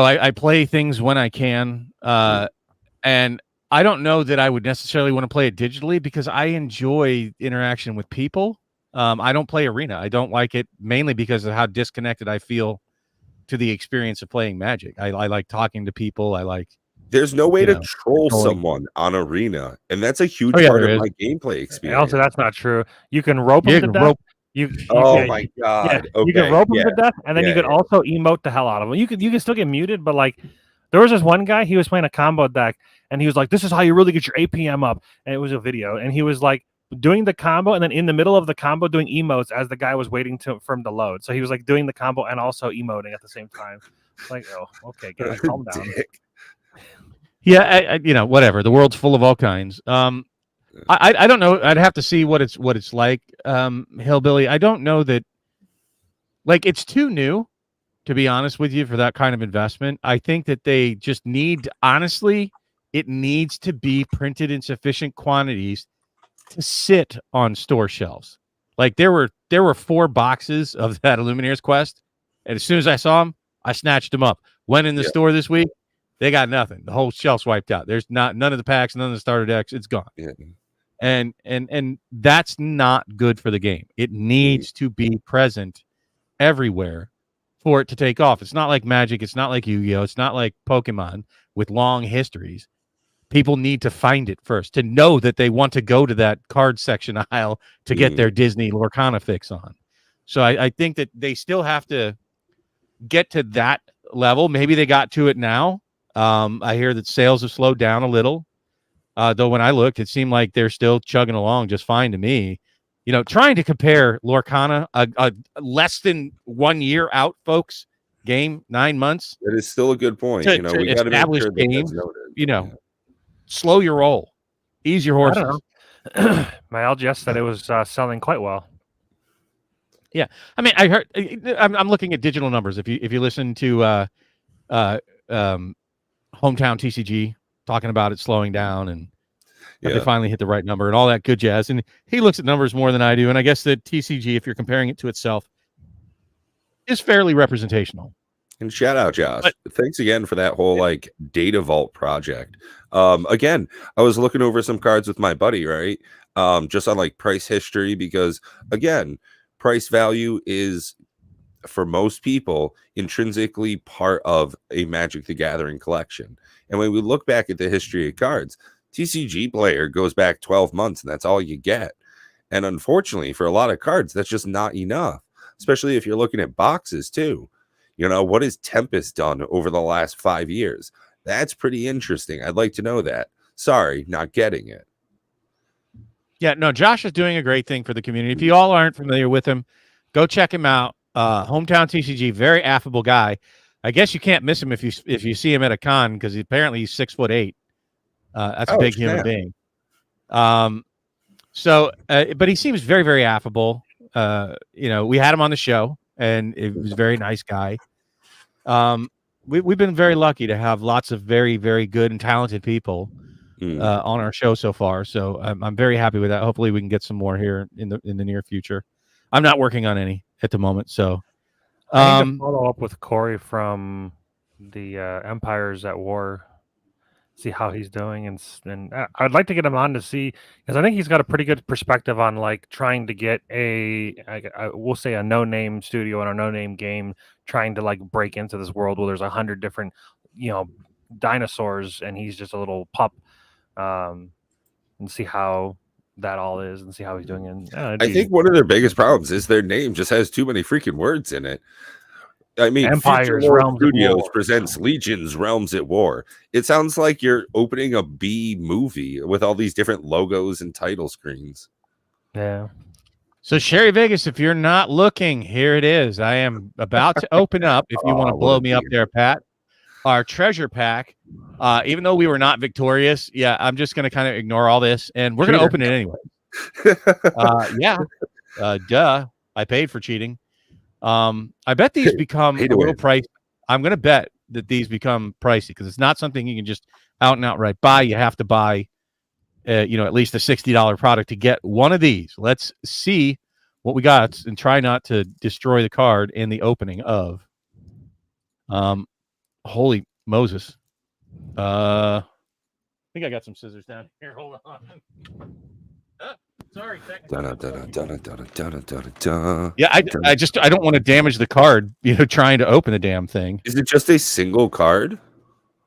I play things when I can, and I don't know that I would necessarily want to play it digitally because I enjoy interaction with people. I don't play arena. I don't like it mainly because of how disconnected I feel to the experience of playing Magic. I like talking to people. There's no way to troll someone on arena, and that's a huge part of my gameplay experience. Also, that's not true. You can rope them to death. My god! Yeah, you can rope them to death, and then you can also emote the hell out of them. You can still get muted, but like there was this one guy. He was playing a combo deck, and he was like, "This is how you really get your APM up." And it was a video, and he was like doing the combo, and then in the middle of the combo doing emotes as the guy was waiting for him to load. So he was like doing the combo and also emoting at the same time. Like, oh, okay, guys, calm down. Yeah, whatever. The world's full of all kinds. I don't know. I'd have to see what it's like. Hillbilly. I don't know that. Like, it's too new, to be honest with you, for that kind of investment. I think that they just need. Honestly, it needs to be printed in sufficient quantities to sit on store shelves. Like there were 4 boxes of that Illuminator's Quest, and as soon as I saw them, I snatched them up. Went in the store this week. They got nothing. The whole shelf's wiped out. There's none of the packs, none of the starter decks. It's gone. Yeah. And that's not good for the game. It needs to be present everywhere for it to take off. It's not like Magic. It's not like Yu-Gi-Oh. It's not like Pokemon with long histories. people need to find it first to know that they want to go to that card section aisle to get their Disney Lorcana fix on. So I think that they still have to get to that level. Maybe they got to it now. I hear that sales have slowed down a little. Though when I looked, it seemed like they're still chugging along just fine to me. You know, trying to compare Lorcana, a less than 1 year out, folks, game, 9 months. That is still a good point. To, You know, to we got to make establish sure that games, that's noted. you know, slow your roll, ease your horses. I don't know. My LGS said it was selling quite well. Yeah, I mean, I heard. I'm looking at digital numbers. If you listen to hometown TCG talking about it slowing down and that they finally hit the right number and all that good jazz, and he looks at numbers more than I do, and I guess that TCG, if you're comparing it to itself, is fairly representational. And shout out, Josh. Thanks again for that whole like data vault project. Again, I was looking over some cards with my buddy, right? Just on like price history, because again, price value is for most people intrinsically part of a Magic the Gathering collection. And when we look back at the history of cards, TCG player goes back 12 months and that's all you get. And unfortunately, for a lot of cards, that's just not enough, especially if you're looking at boxes too. You know, what has Tempest done over the last 5 years? That's pretty interesting. I'd like to know that. Sorry, not getting it. Yeah, no, Josh is doing a great thing for the community. If you all aren't familiar with him, go check him out. Hometown TCG, very affable guy. I guess you can't miss him if you see him at a con, because apparently he's 6'8". That's a big human being. But he seems very, very affable. You know, we had him on the show, and it was a very nice guy. We've been very lucky to have lots of very, very good and talented people on our show so far. So I'm very happy with that. Hopefully we can get some more here in the near future. I'm not working on any at the moment. So I need to follow up with Corey from the Empires at War, see how he's doing, and I'd like to get him on to see, because I think he's got a pretty good perspective on like trying to get we'll say a no-name studio and a no-name game, trying to like break into this world where there's 100 different, you know, dinosaurs, and he's just a little pup, and see how that all is, and see how he's doing. And I think one of their biggest problems is their name just has too many freaking words in it. I mean, Empires, Future Realms Studios presents Legions, Realms at War. It sounds like you're opening a B movie with all these different logos and title screens. Yeah. So Sherry Vegas, if you're not looking, here it is. I am about to open up, if you want to blow me up there, Pat, our treasure pack. Even though we were not victorious, I'm just going to kind of ignore all this, and we're going to open it anyway. Duh. I paid for cheating. I bet these become a little pricey. I'm going to bet that these become pricey, because it's not something you can just out and outright buy. You have to buy, at least a $60 product to get one of these. Let's see what we got and try not to destroy the card in the opening of. Holy Moses. I think I got some scissors down here. Hold on. Sorry. Yeah, I don't want to damage the card, trying to open the damn thing. Is it just a single card?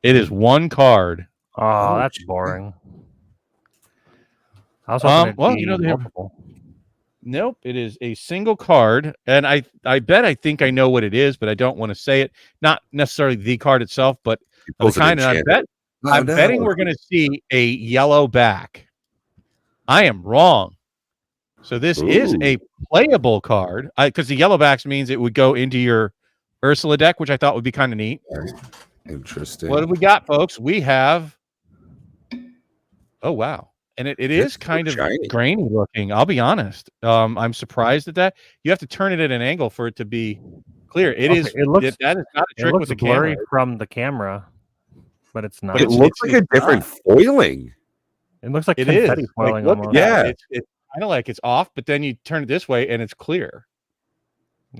It is one card. Oh, that's boring. I was nope, it is a single card, and I think I know what it is, but I don't want to say it. Not necessarily the card itself, but the kind. I'm betting we're going to see a yellow back. I am wrong. So this is a playable card, because the yellow backs means it would go into your Ursula deck, which I thought would be kind of neat. Interesting. What have we got, folks? We have. Oh wow. And it is kind of grainy looking. I'll be honest. I'm surprised at that. You have to turn it at an angle for it to be clear. That is not a trick with the blurry camera. From the camera, but it's not. But it looks like a different foiling. It looks like confetti foiling. Like, it's kind of like it's off, but then you turn it this way and it's clear.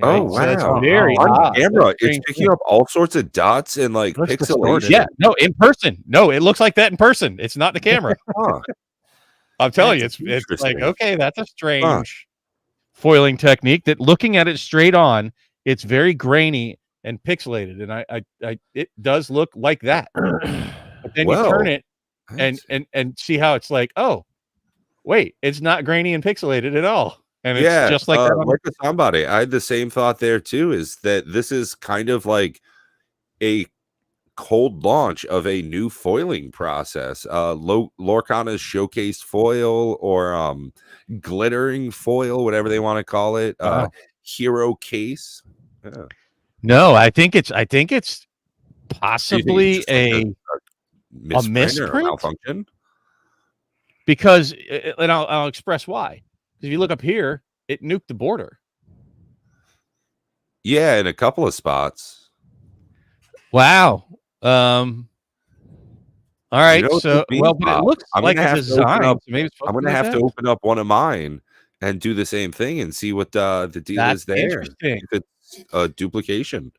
Oh wow! So it's very on camera, it's picking up all sorts of dots and like pixelation. Yeah, no, in person, no, it looks like that in person. It's not the camera. I'm telling you, it's like, okay, that's a strange foiling technique. That looking at it straight on, it's very grainy and pixelated, and I it does look like that. But then you turn it and see how it's like, oh, wait, it's not grainy and pixelated at all. And it's Yeah, just like that. like with somebody, I had the same thought there too, is that this is kind of like a cold launch of a new foiling process. Lorcana's showcase foil, or glittering foil, whatever they want to call it. Hero case. Yeah. No, I think it's Do you think it's possibly just like a misprint or a misprint, malfunction? because and I'll express why. Because if you look up here, it nuked the border. Yeah, in a couple of spots. Wow. All right. You know what So, this means, well, but it Bob? looks I'm like gonna a have to open design. up. So maybe it's I'm supposed to be gonna like have to that? open up one of mine and do the same thing and see what the deal That's is there. interesting. If it's a duplication.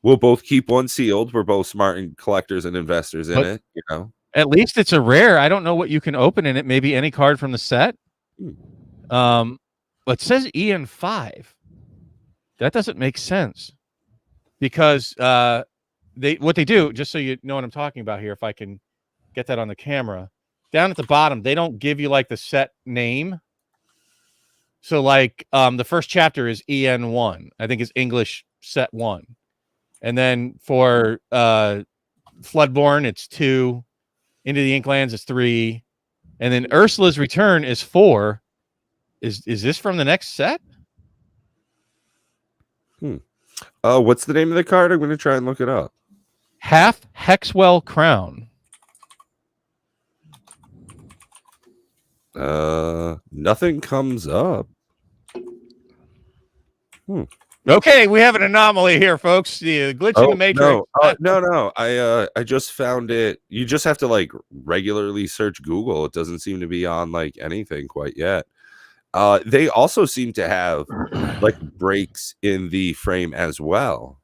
We'll both keep one sealed. We're both smart and collectors and investors in But it, you know. at least it's a rare. I don't know what you can open in it. Maybe any card from the set. But it says EN5. That doesn't make sense, because what they do, just so you know what I'm talking about here, if I can get that on the camera, down at the bottom, they don't give you like the set name. So like the first chapter is EN1, I think is English set 1. And then for Floodborn, it's 2. Into the Inklands is 3. And then Ursula's Return is 4. Is this from the next set? What's the name of the card? I'm gonna try and look it up. Half Hexwell Crown. Nothing comes up. Okay, we have an anomaly here, folks. The glitch in the matrix. No. I just found it. You just have to like regularly search Google. It doesn't seem to be on like anything quite yet. They also seem to have like breaks in the frame as well.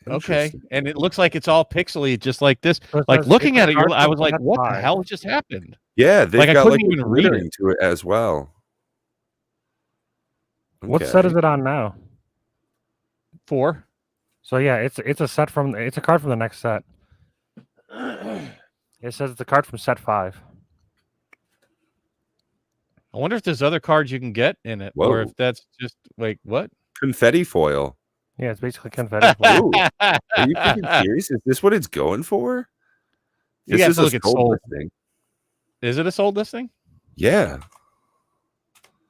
Okay, and it looks like it's all pixely, just like this. So Like looking at it, I was like, "What the hell just happened?" Yeah, they've Like, I got couldn't like even read it. glittering to it as well. What set is it on now? 4. So yeah, it's a card from the next set. It says it's a card from set 5. I wonder if there's other cards you can get in it, or if that's just like what? Confetti foil. Yeah, it's basically confetti foil. Ooh, are you freaking serious? Is this what it's going for? You This have is to look a at sold sold. listing. Is it a sold listing? Yeah.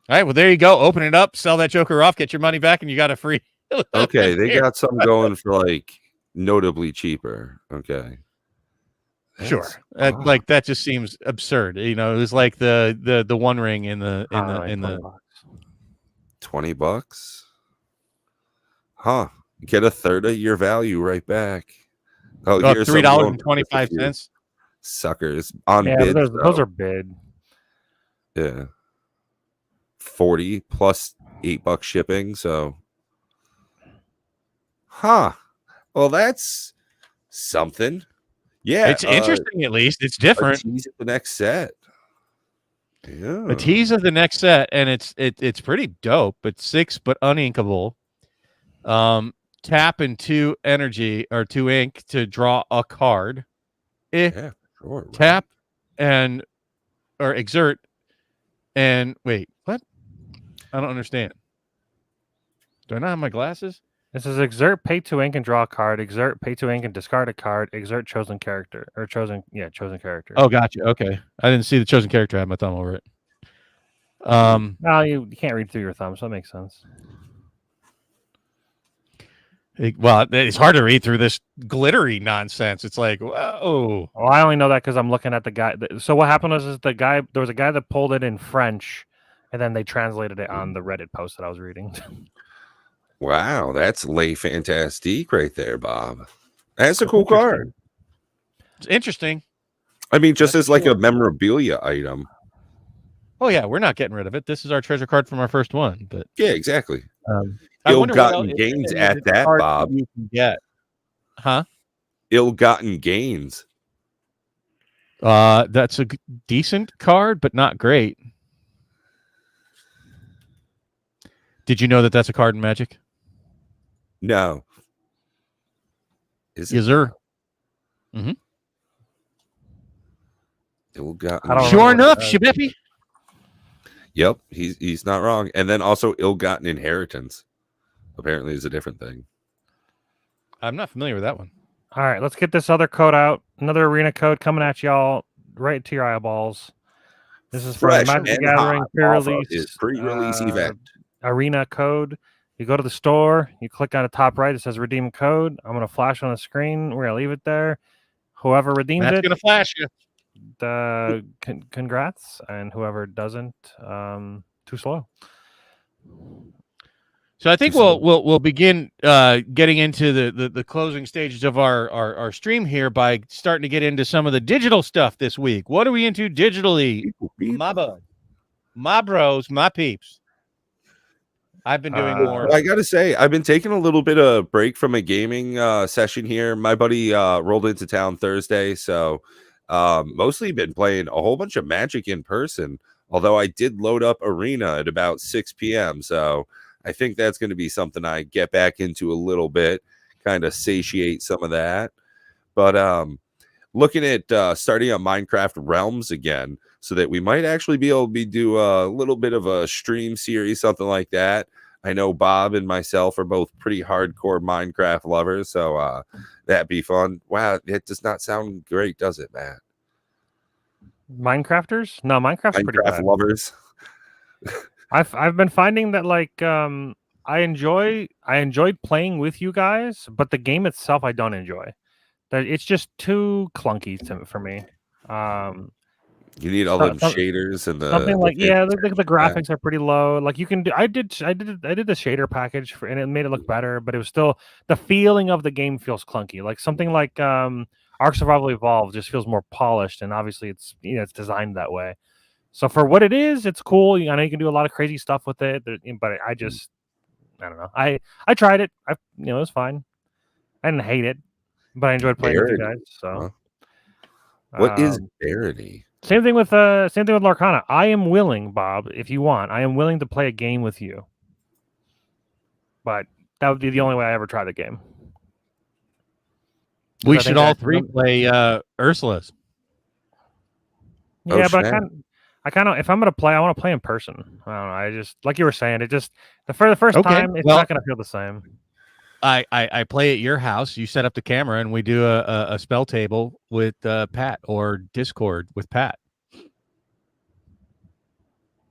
All right, well, there you go. Open it up, sell that Joker off, get your money back, and you got a free. Okay, they got some going for like notably cheaper. Okay. Sure. Like that just seems absurd. You know, it was like the One Ring in the $20. Huh. Get a third of your value right back. Oh, here's $3.25. Suckers on yeah, bid. Those are bid. Yeah. 40 plus $8 shipping. So, huh. Well, that's something. Yeah, it's interesting. At least it's different. A tease of the next set. Yeah, a tease of the next set, and it's pretty dope. But 6, but uninkable. Tap and 2 energy or 2 ink to draw a card. Yeah, sure. Right. Tap and or exert and wait, what? I don't understand. Do I not have my glasses? This is exert, pay 2 ink and draw a card. Exert, pay 2 ink and discard a card. Exert chosen character or chosen character. Oh, gotcha. Okay, I didn't see the chosen character. I had my thumb over it. No, you can't read through your thumb, so that makes sense. Well, it's hard to read through this glittery nonsense. It's like, whoa. Well, I only know that because I'm looking at the guy. So what happened was there was a guy that pulled it in French, and then they translated it on the Reddit post that I was reading. Wow, that's lay fantastique right there, Bob. That's a cool card. It's interesting. I mean, just as like a memorabilia item. Oh yeah, we're not getting rid of it. This is our treasure card from our first one. But yeah, exactly. Ill-gotten gains at that, Bob. You can get, huh? Ill-gotten gains. That's a decent card, but not great. Did you know that that's a card in Magic? No. Is there? Mm-hmm. Sure enough, Shabippy. Yep, he's not wrong. And then also ill-gotten inheritance apparently is a different thing. I'm not familiar with that one. All right, let's get this other code out. Another arena code coming at y'all right to your eyeballs. This is for the Magic the Gathering pre-release event. Arena code. You go to the store, you click on the top right, it says redeem code. I'm going to flash on the screen. We're going to leave it there. Whoever redeems That's it, going to flash you. Congrats, and whoever doesn't, too slow. So I think we'll begin getting into the closing stages of our stream here by starting to get into some of the digital stuff this week. What are we into digitally, my bud, my bros, my peeps? I've been doing more. I gotta say, I've been taking a little bit of break from a gaming session here. My buddy rolled into town Thursday, so mostly been playing a whole bunch of Magic in person. Although I did load up Arena at about 6 p.m., so I think that's going to be something I get back into a little bit, kind of satiate some of that. But looking at starting on Minecraft Realms again, so that we might actually be able to do a little bit of a stream series, something like that. I know Bob and myself are both pretty hardcore Minecraft lovers, so that'd be fun. Wow, it does not sound great, does it, Matt? Minecrafters? No, Minecraft's pretty bad. Lovers. I've been finding that I enjoyed playing with you guys, but the game itself I don't enjoy. That it's just too clunky for me. You need all them shaders and the something like the graphics are pretty low. Like you can do, I did the shader package and it made it look better, but it was still the feeling of the game feels clunky. Like something like Ark Survival Evolved just feels more polished, and obviously it's it's designed that way. So for what it is, it's cool. I know you can do a lot of crazy stuff with it, but I don't know. I tried it. It was fine. I didn't hate it, but I enjoyed playing with you guys. So, what is Verity? Same thing with Larcana. I am willing, Bob, if you want. I am willing to play a game with you, but that would be the only way I ever try the game. We should all three play Ursula's. Yeah, but I kind of, if I'm gonna play, I want to play in person. I don't know. I just, like you were saying, it just for the first time, it's not gonna feel the same. I play at your house. You set up the camera, and we do a spell table with Pat, or Discord with Pat.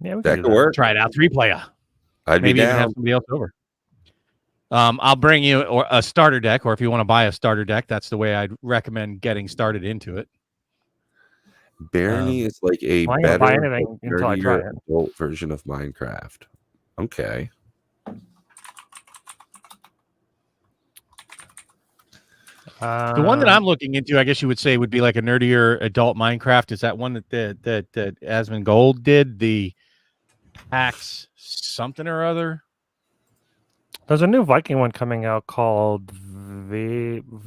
Yeah, that could work. Try it out, 3-player. I'd maybe be down. Even have somebody else over. I'll bring you a starter deck, or if you want to buy a starter deck, that's the way I'd recommend getting started into it. Barony is like a better adult version of Minecraft. Okay. The one that I'm looking into, I guess you would say, would be like a nerdier adult Minecraft. Is that one that Asmongold did? The Pax something or other? There's a new Viking one coming out called Vidgar?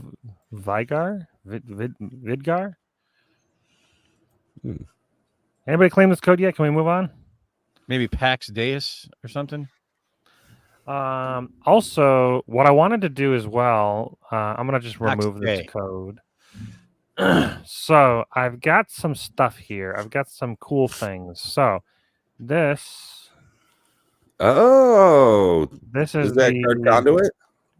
Vidgar? Anybody claim this code yet? Can we move on? Maybe Pax Deus or something? Also, what I wanted to do as well, I'm going to just remove this code. So, I've got some stuff here. I've got some cool things. So, this... Oh! This is that card conduit?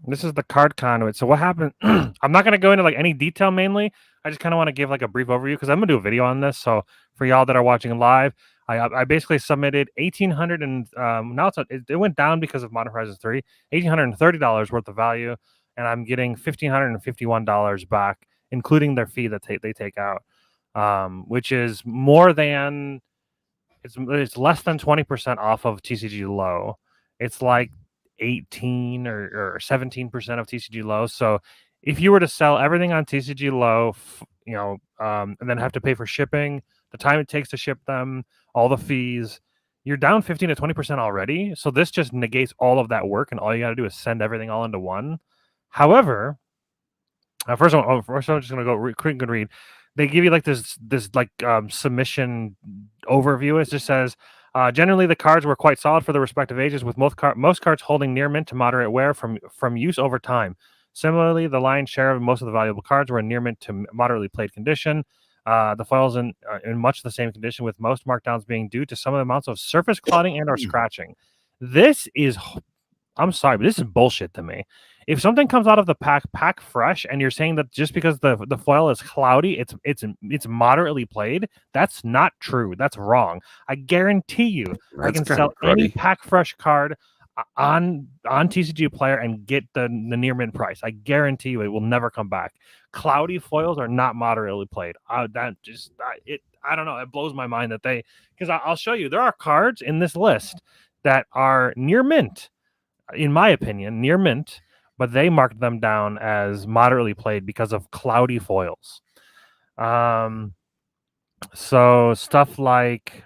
This is the card conduit. So what happened? I'm not going to go into any detail mainly. I just kind of want to give a brief overview because I'm going to do a video on this. So for y'all that are watching live, I basically submitted $1,800 and now it went down because of Modern Horizons 3, $1,830 worth of value, and I'm getting $1,551 back, including their fee that they take out, which is more than it's less than 20% off of TCG low. It's like 18 or 17% of TCG low. So if you were to sell everything on TCG low, and then have to pay for shipping, the time it takes to ship them, all the fees, you're down 15 to 20% already. So this just negates all of that work, and all you got to do is send everything all into one. However, first I'm just gonna go quick and read. They give you this submission overview. It just says, generally the cards were quite solid for the respective ages, with most cards holding near mint to moderate wear from use over time. Similarly, the lion's share of most of the valuable cards were in near mint to moderately played condition. The foils in much the same condition, with most markdowns being due to some amounts of surface clouding and or scratching. This is, I'm sorry, but this is bullshit to me. If something comes out of the pack fresh, and you're saying that just because the foil is cloudy, it's moderately played, that's not true. That's wrong. I guarantee you, I can sell any pack fresh card on TCG Player and get the near mint price. I guarantee you, it will never come back. Cloudy foils are not moderately played. I don't know. It blows my mind that because I'll show you, there are cards in this list that are near mint, in my opinion, near mint, but they marked them down as moderately played because of cloudy foils. So stuff like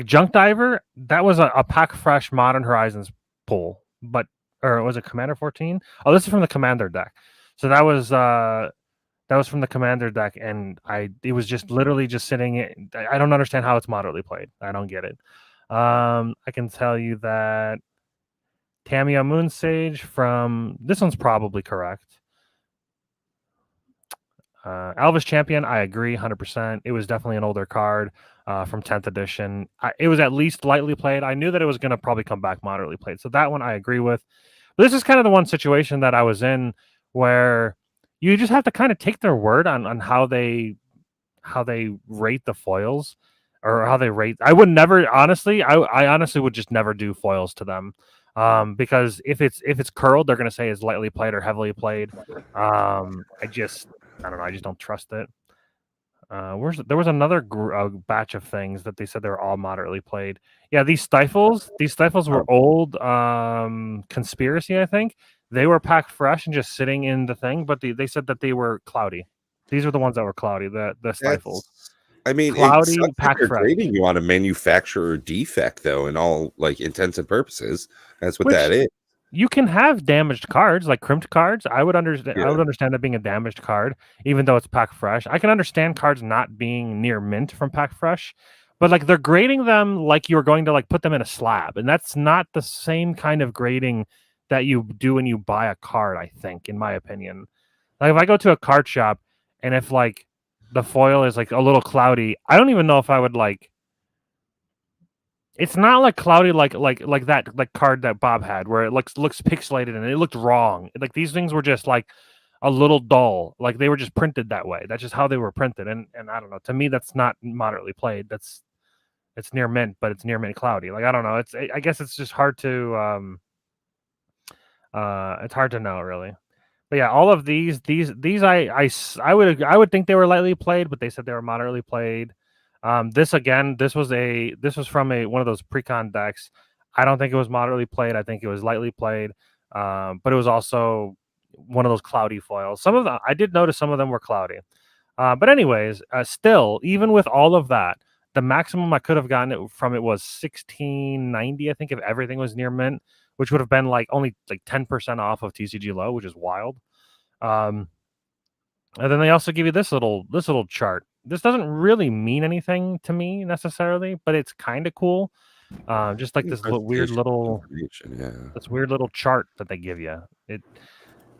Junk Diver, that was a pack fresh Modern Horizons pull, or was it Commander 14? Oh, this is from the Commander deck. So that was from the Commander deck, and it was just literally just sitting. I don't understand how it's moderately played. I don't get it. I can tell you that Tamiya Moonsage from this one's probably correct. Elvis Champion, I agree 100%. It was definitely an older card from 10th edition. It was at least lightly played. I knew that it was going to probably come back moderately played. So that one I agree with. But this is kind of the one situation that I was in where you just have to kind of take their word on how they rate the foils, or how they rate. I would never, honestly, I honestly would just never do foils to them. Because if it's curled, they're going to say it's lightly played or heavily played. I don't know. I just don't trust it. There was another batch of things that they said they were all moderately played. Yeah, these stifles were old conspiracy, I think. They were packed fresh and just sitting in the thing, but they said that they were cloudy. These are the ones that were cloudy, the stifles. I mean, cloudy, pack fresh. Grading you on a manufacturer defect, though, in all intents and purposes. That's what that is. You can have damaged cards, like crimped cards. I would understand. Yeah. I would understand that being a damaged card, even though it's pack fresh. I can understand cards not being near mint from pack fresh, but they're grading them like you're going to put them in a slab, and that's not the same kind of grading that you do when you buy a card. I think, in my opinion, if I go to a card shop and if the foil is a little cloudy, I don't even know if I would It's not cloudy like that card that Bob had, where it looks pixelated and it looked wrong. These things were just a little dull. They were just printed that way. That's just how they were printed. And I don't know. To me, that's not moderately played. It's near mint, but it's near mint cloudy. I don't know. I guess it's just hard to it's hard to know, really. But yeah, all of these I would think they were lightly played, but they said they were moderately played. This was from one of those pre-con decks. I don't think it was moderately played. I think it was lightly played. But it was also one of those cloudy foils. Some of them, I did notice some of them were cloudy. But anyways, still, even with all of that, the maximum I could have gotten it from it was 1690, I think, if everything was near mint, which would have been only 10% off of TCG low, which is wild. And then they also give you this little chart. This doesn't really mean anything to me necessarily, but it's kind of cool. Just this weird little chart that they give you.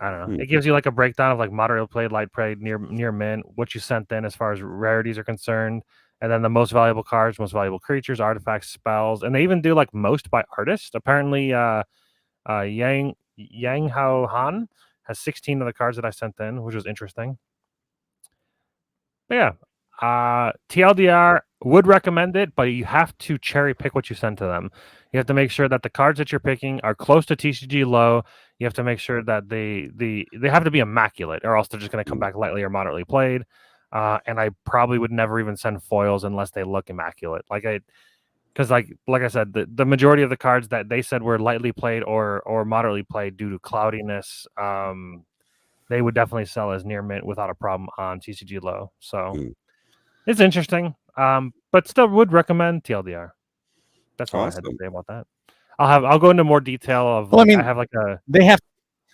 I don't know. It gives you a breakdown of moderately played, light played, near mint, what you sent in as far as rarities are concerned, and then the most valuable cards, most valuable creatures, artifacts, spells, and they even do most by artist. Apparently, Yang Hao Han has 16 of the cards that I sent in, which was interesting. But yeah. TLDR, would recommend it, but you have to cherry pick what you send to them. You have to make sure that the cards that you're picking are close to TCG low. You have to make sure that they have to be immaculate, or else they're just going to come back lightly or moderately played. And I probably would never even send foils unless they look immaculate. Because like I said, the majority of the cards that they said were lightly played or moderately played due to cloudiness, they would definitely sell as near mint without a problem on TCG low. So it's interesting, but still would recommend TLDR. That's all I had to say about that. I'll go into more detail of. Well, I have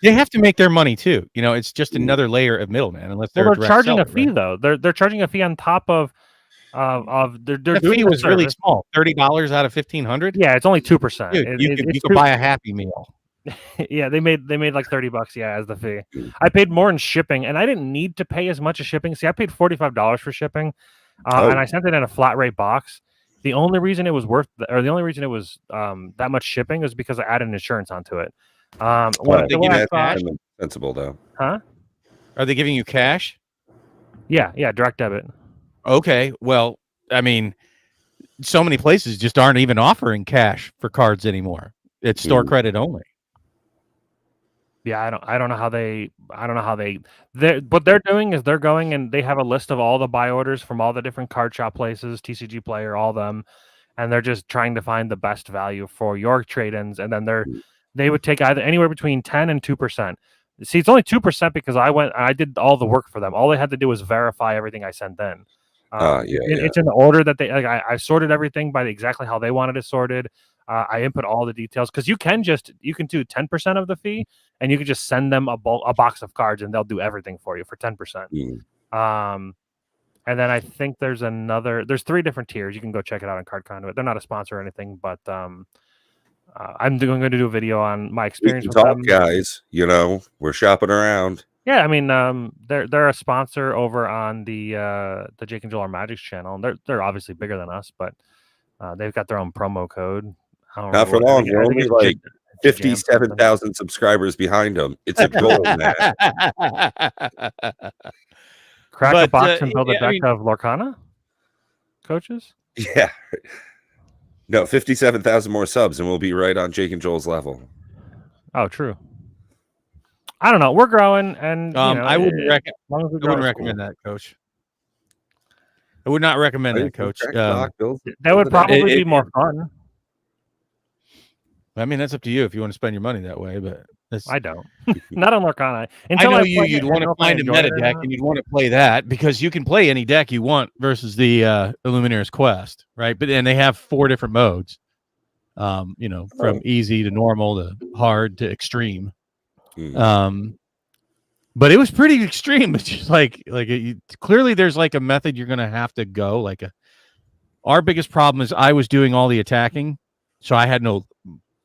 they have to make their money too. It's just another layer of middleman. Unless they're charging a fee, right? Though they're charging a fee on top of their fee was really small, $30 out of $1,500. Yeah, it's only 2%. You could buy a Happy Meal. Yeah, they made like $30, yeah, as the fee. I paid more in shipping, and I didn't need to pay as much as shipping. See, I paid $45 for shipping, and I sent it in a flat rate box. The only reason it was the only reason it was that much shipping is because I added insurance onto it. What, they give you cash? Sensible though. Huh? Are they giving you cash? Yeah, direct debit. Okay, well, I mean, so many places just aren't even offering cash for cards anymore. It's store credit only. Yeah, I don't know how they what they're doing is they're going and they have a list of all the buy orders from all the different card shop places, TCG Player, all of them, and they're just trying to find the best value for your trade-ins, and then they would take either anywhere between 10 and 2%. See, it's only 2% because I did all the work for them. All they had to do was verify everything I sent in. It's in the order that they I sorted everything by exactly how they wanted it sorted. I input all the details because you can do 10% of the fee, and you can just send them a box of cards, and they'll do everything for you for 10%. And then I think there's 3 different tiers. You can go check it out on Card Conduit. They're not a sponsor or anything, but I'm going to do a video on my experience with them. Guys, we're shopping around. Yeah, I mean, they're a sponsor over on the Jake and Joel Are Magic's channel, and they're obviously bigger than us, but they've got their own promo code. Not for long. We're only like 57,000 subscribers behind them. It's a goal, man. Crack a box and build a deck of Lorcana coaches? Yeah. No, 57,000 more subs, and we'll be right on Jake and Joel's level. Oh, true. I don't know. We're growing, and I wouldn't recommend that, Coach. I would not recommend that, Coach. That would probably be more fun. I mean, that's up to you if you want to spend your money that way, but I don't. Not on Lorcana. I know you'd want to find a meta deck, and you'd want to play that because you can play any deck you want versus the Illuminator's Quest, right? But then they have 4 different modes, from easy to normal to hard to extreme. But it was pretty extreme. It's just clearly there's like a method you're going to have to go. Our biggest problem is I was doing all the attacking, so I had no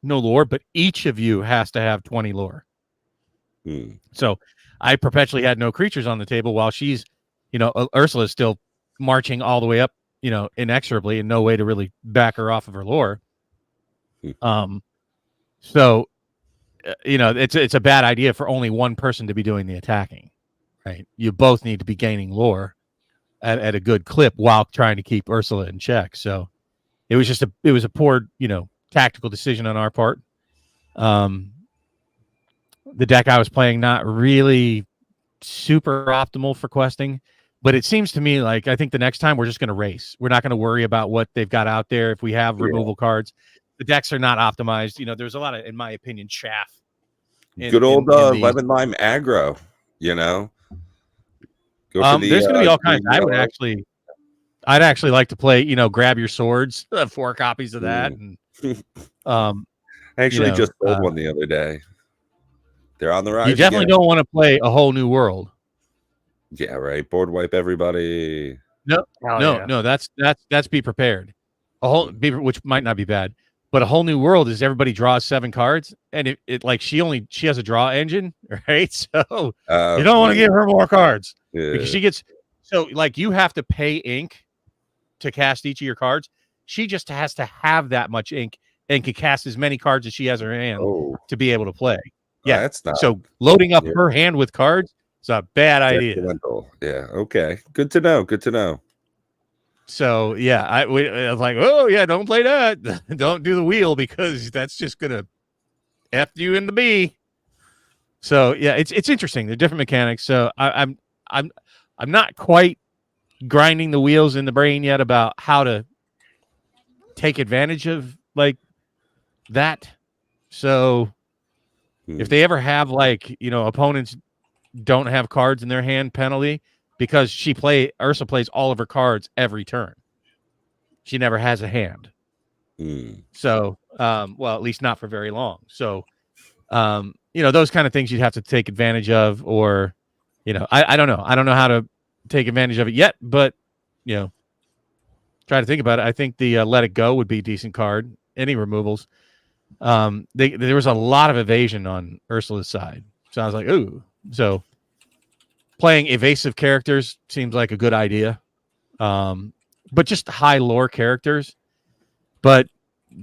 lore, but each of you has to have 20 lore. So I perpetually had no creatures on the table while she's, Ursula is still marching all the way up, inexorably, and no way to really back her off of her lore. So, it's a bad idea for only one person to be doing the attacking, right? You both need to be gaining lore at a good clip while trying to keep Ursula in check. So it was a poor, tactical decision on our part. The deck I was playing, not really super optimal for questing, but it seems to me like I think the next time we're just going to race. We're not going to worry about what they've got out there. If we have removal cards, the decks are not optimized. There's a lot of, in my opinion, chaff. Good old lemon lime aggro. There's going to be all kinds. I'd actually like to play. Grab your swords. 4 copies of that. And I actually just sold one the other day. They're on the rise. You definitely don't want to play A Whole New World. Yeah, right. Board wipe everybody. No. That's Be Prepared. Which might not be bad, but A Whole New World is everybody draws 7 cards, and she has a draw engine, right? So you don't want to give her more cards because she gets you have to pay ink to cast each of your cards. She just has to have that much ink and can cast as many cards as she has in her hand to be able to play. Yeah, that's not so loading up her hand with cards is a bad idea. Yeah, okay. Good to know. So yeah, I was like, oh yeah, don't play that. Don't do the wheel because that's just gonna F you in the B. So yeah, it's interesting. They're different mechanics. So I'm not quite grinding the wheels in the brain yet about how to take advantage of that. So if they ever have opponents don't have cards in their hand penalty because Ursa plays all of her cards every turn. She never has a hand. So, at least not for very long. So, those kind of things you'd have to take advantage of, or, I don't know. I don't know how to take advantage of it yet, but, try to think about it. I think the Let It Go would be a decent card. Any removals. there was a lot of evasion on Ursula's side. So I was like, ooh. So playing evasive characters seems like a good idea. But just high lore characters. But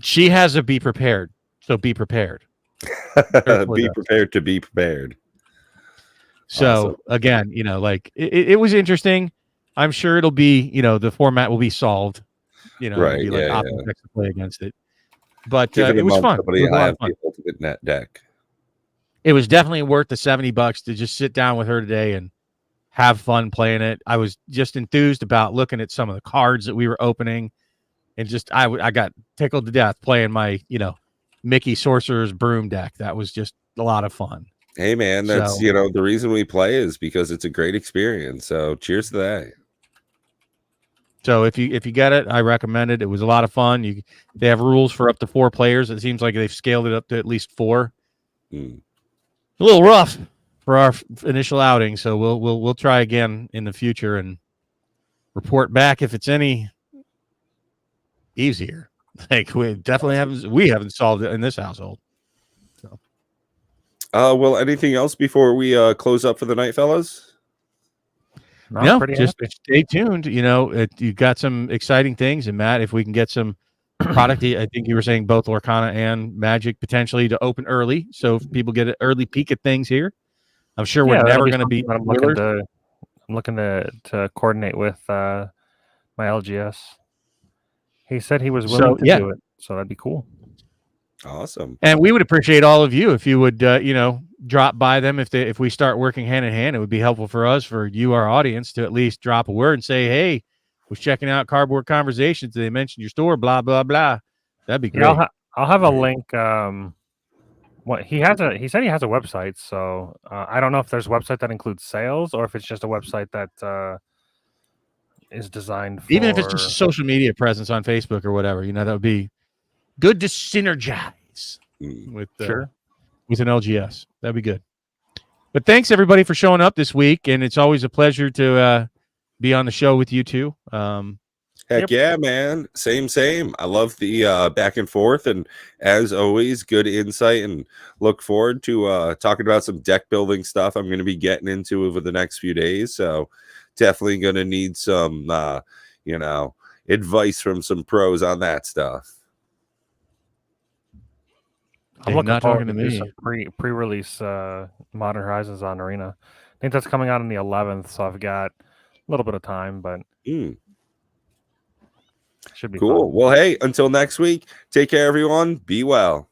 she has to be prepared. So be prepared. Be prepared to be prepared. So Awesome. again, like it was interesting. I'm sure it'll be, the format will be solved. Right. It'll be like option to play against it. But it was fun. Somebody, I have the ultimate net deck. It was definitely worth the $70 to just sit down with her today and have fun playing it. I was just enthused about looking at some of the cards that we were opening, and just I got tickled to death playing my Mickey Sorcerer's Broom deck. That was just a lot of fun. Hey man, that's the reason we play is because it's a great experience. So cheers to that. So if you get it, I recommend it. It was a lot of fun. They have rules for up to 4 players. It seems like they've scaled it up to at least 4. A little rough for our initial outing, so we'll try again in the future and report back if it's any easier. Like we haven't solved it in this household. So. Well, anything else before we close up for the night, fellas? No, just stay tuned. You got some exciting things, and Matt, if we can get some product, I think you were saying both Lorcana and Magic potentially to open early, so if people get an early peek at things here. I'm sure we're never going to be. I'm looking to coordinate with my LGS. He said he was willing to do it, so that'd be cool. Awesome. And we would appreciate all of you if you would, drop by them. If we start working hand in hand, it would be helpful for us, for you, our audience, to at least drop a word and say, "Hey, was checking out Cardboard Conversations. They mentioned your store, blah blah blah." That'd be great. Yeah, I'll have a link. He said he has a website, so I don't know if there's a website that includes sales or if it's just a website that is designed for. Even if it's just a social media presence on Facebook or whatever, that would be good to synergize with an LGS. That'd be good. But thanks everybody for showing up this week, and it's always a pleasure to be on the show with you too. Heck yeah, man. Same. I love the back and forth, and as always, good insight, and look forward to talking about some deck building stuff I'm going to be getting into over the next few days. So definitely going to need some, advice from some pros on that stuff. I'm looking forward to do some pre-release Modern Horizons on Arena. I think that's coming out on the 11th, so I've got a little bit of time, but should be cool. fun. Well, hey, until next week, take care, everyone. Be well.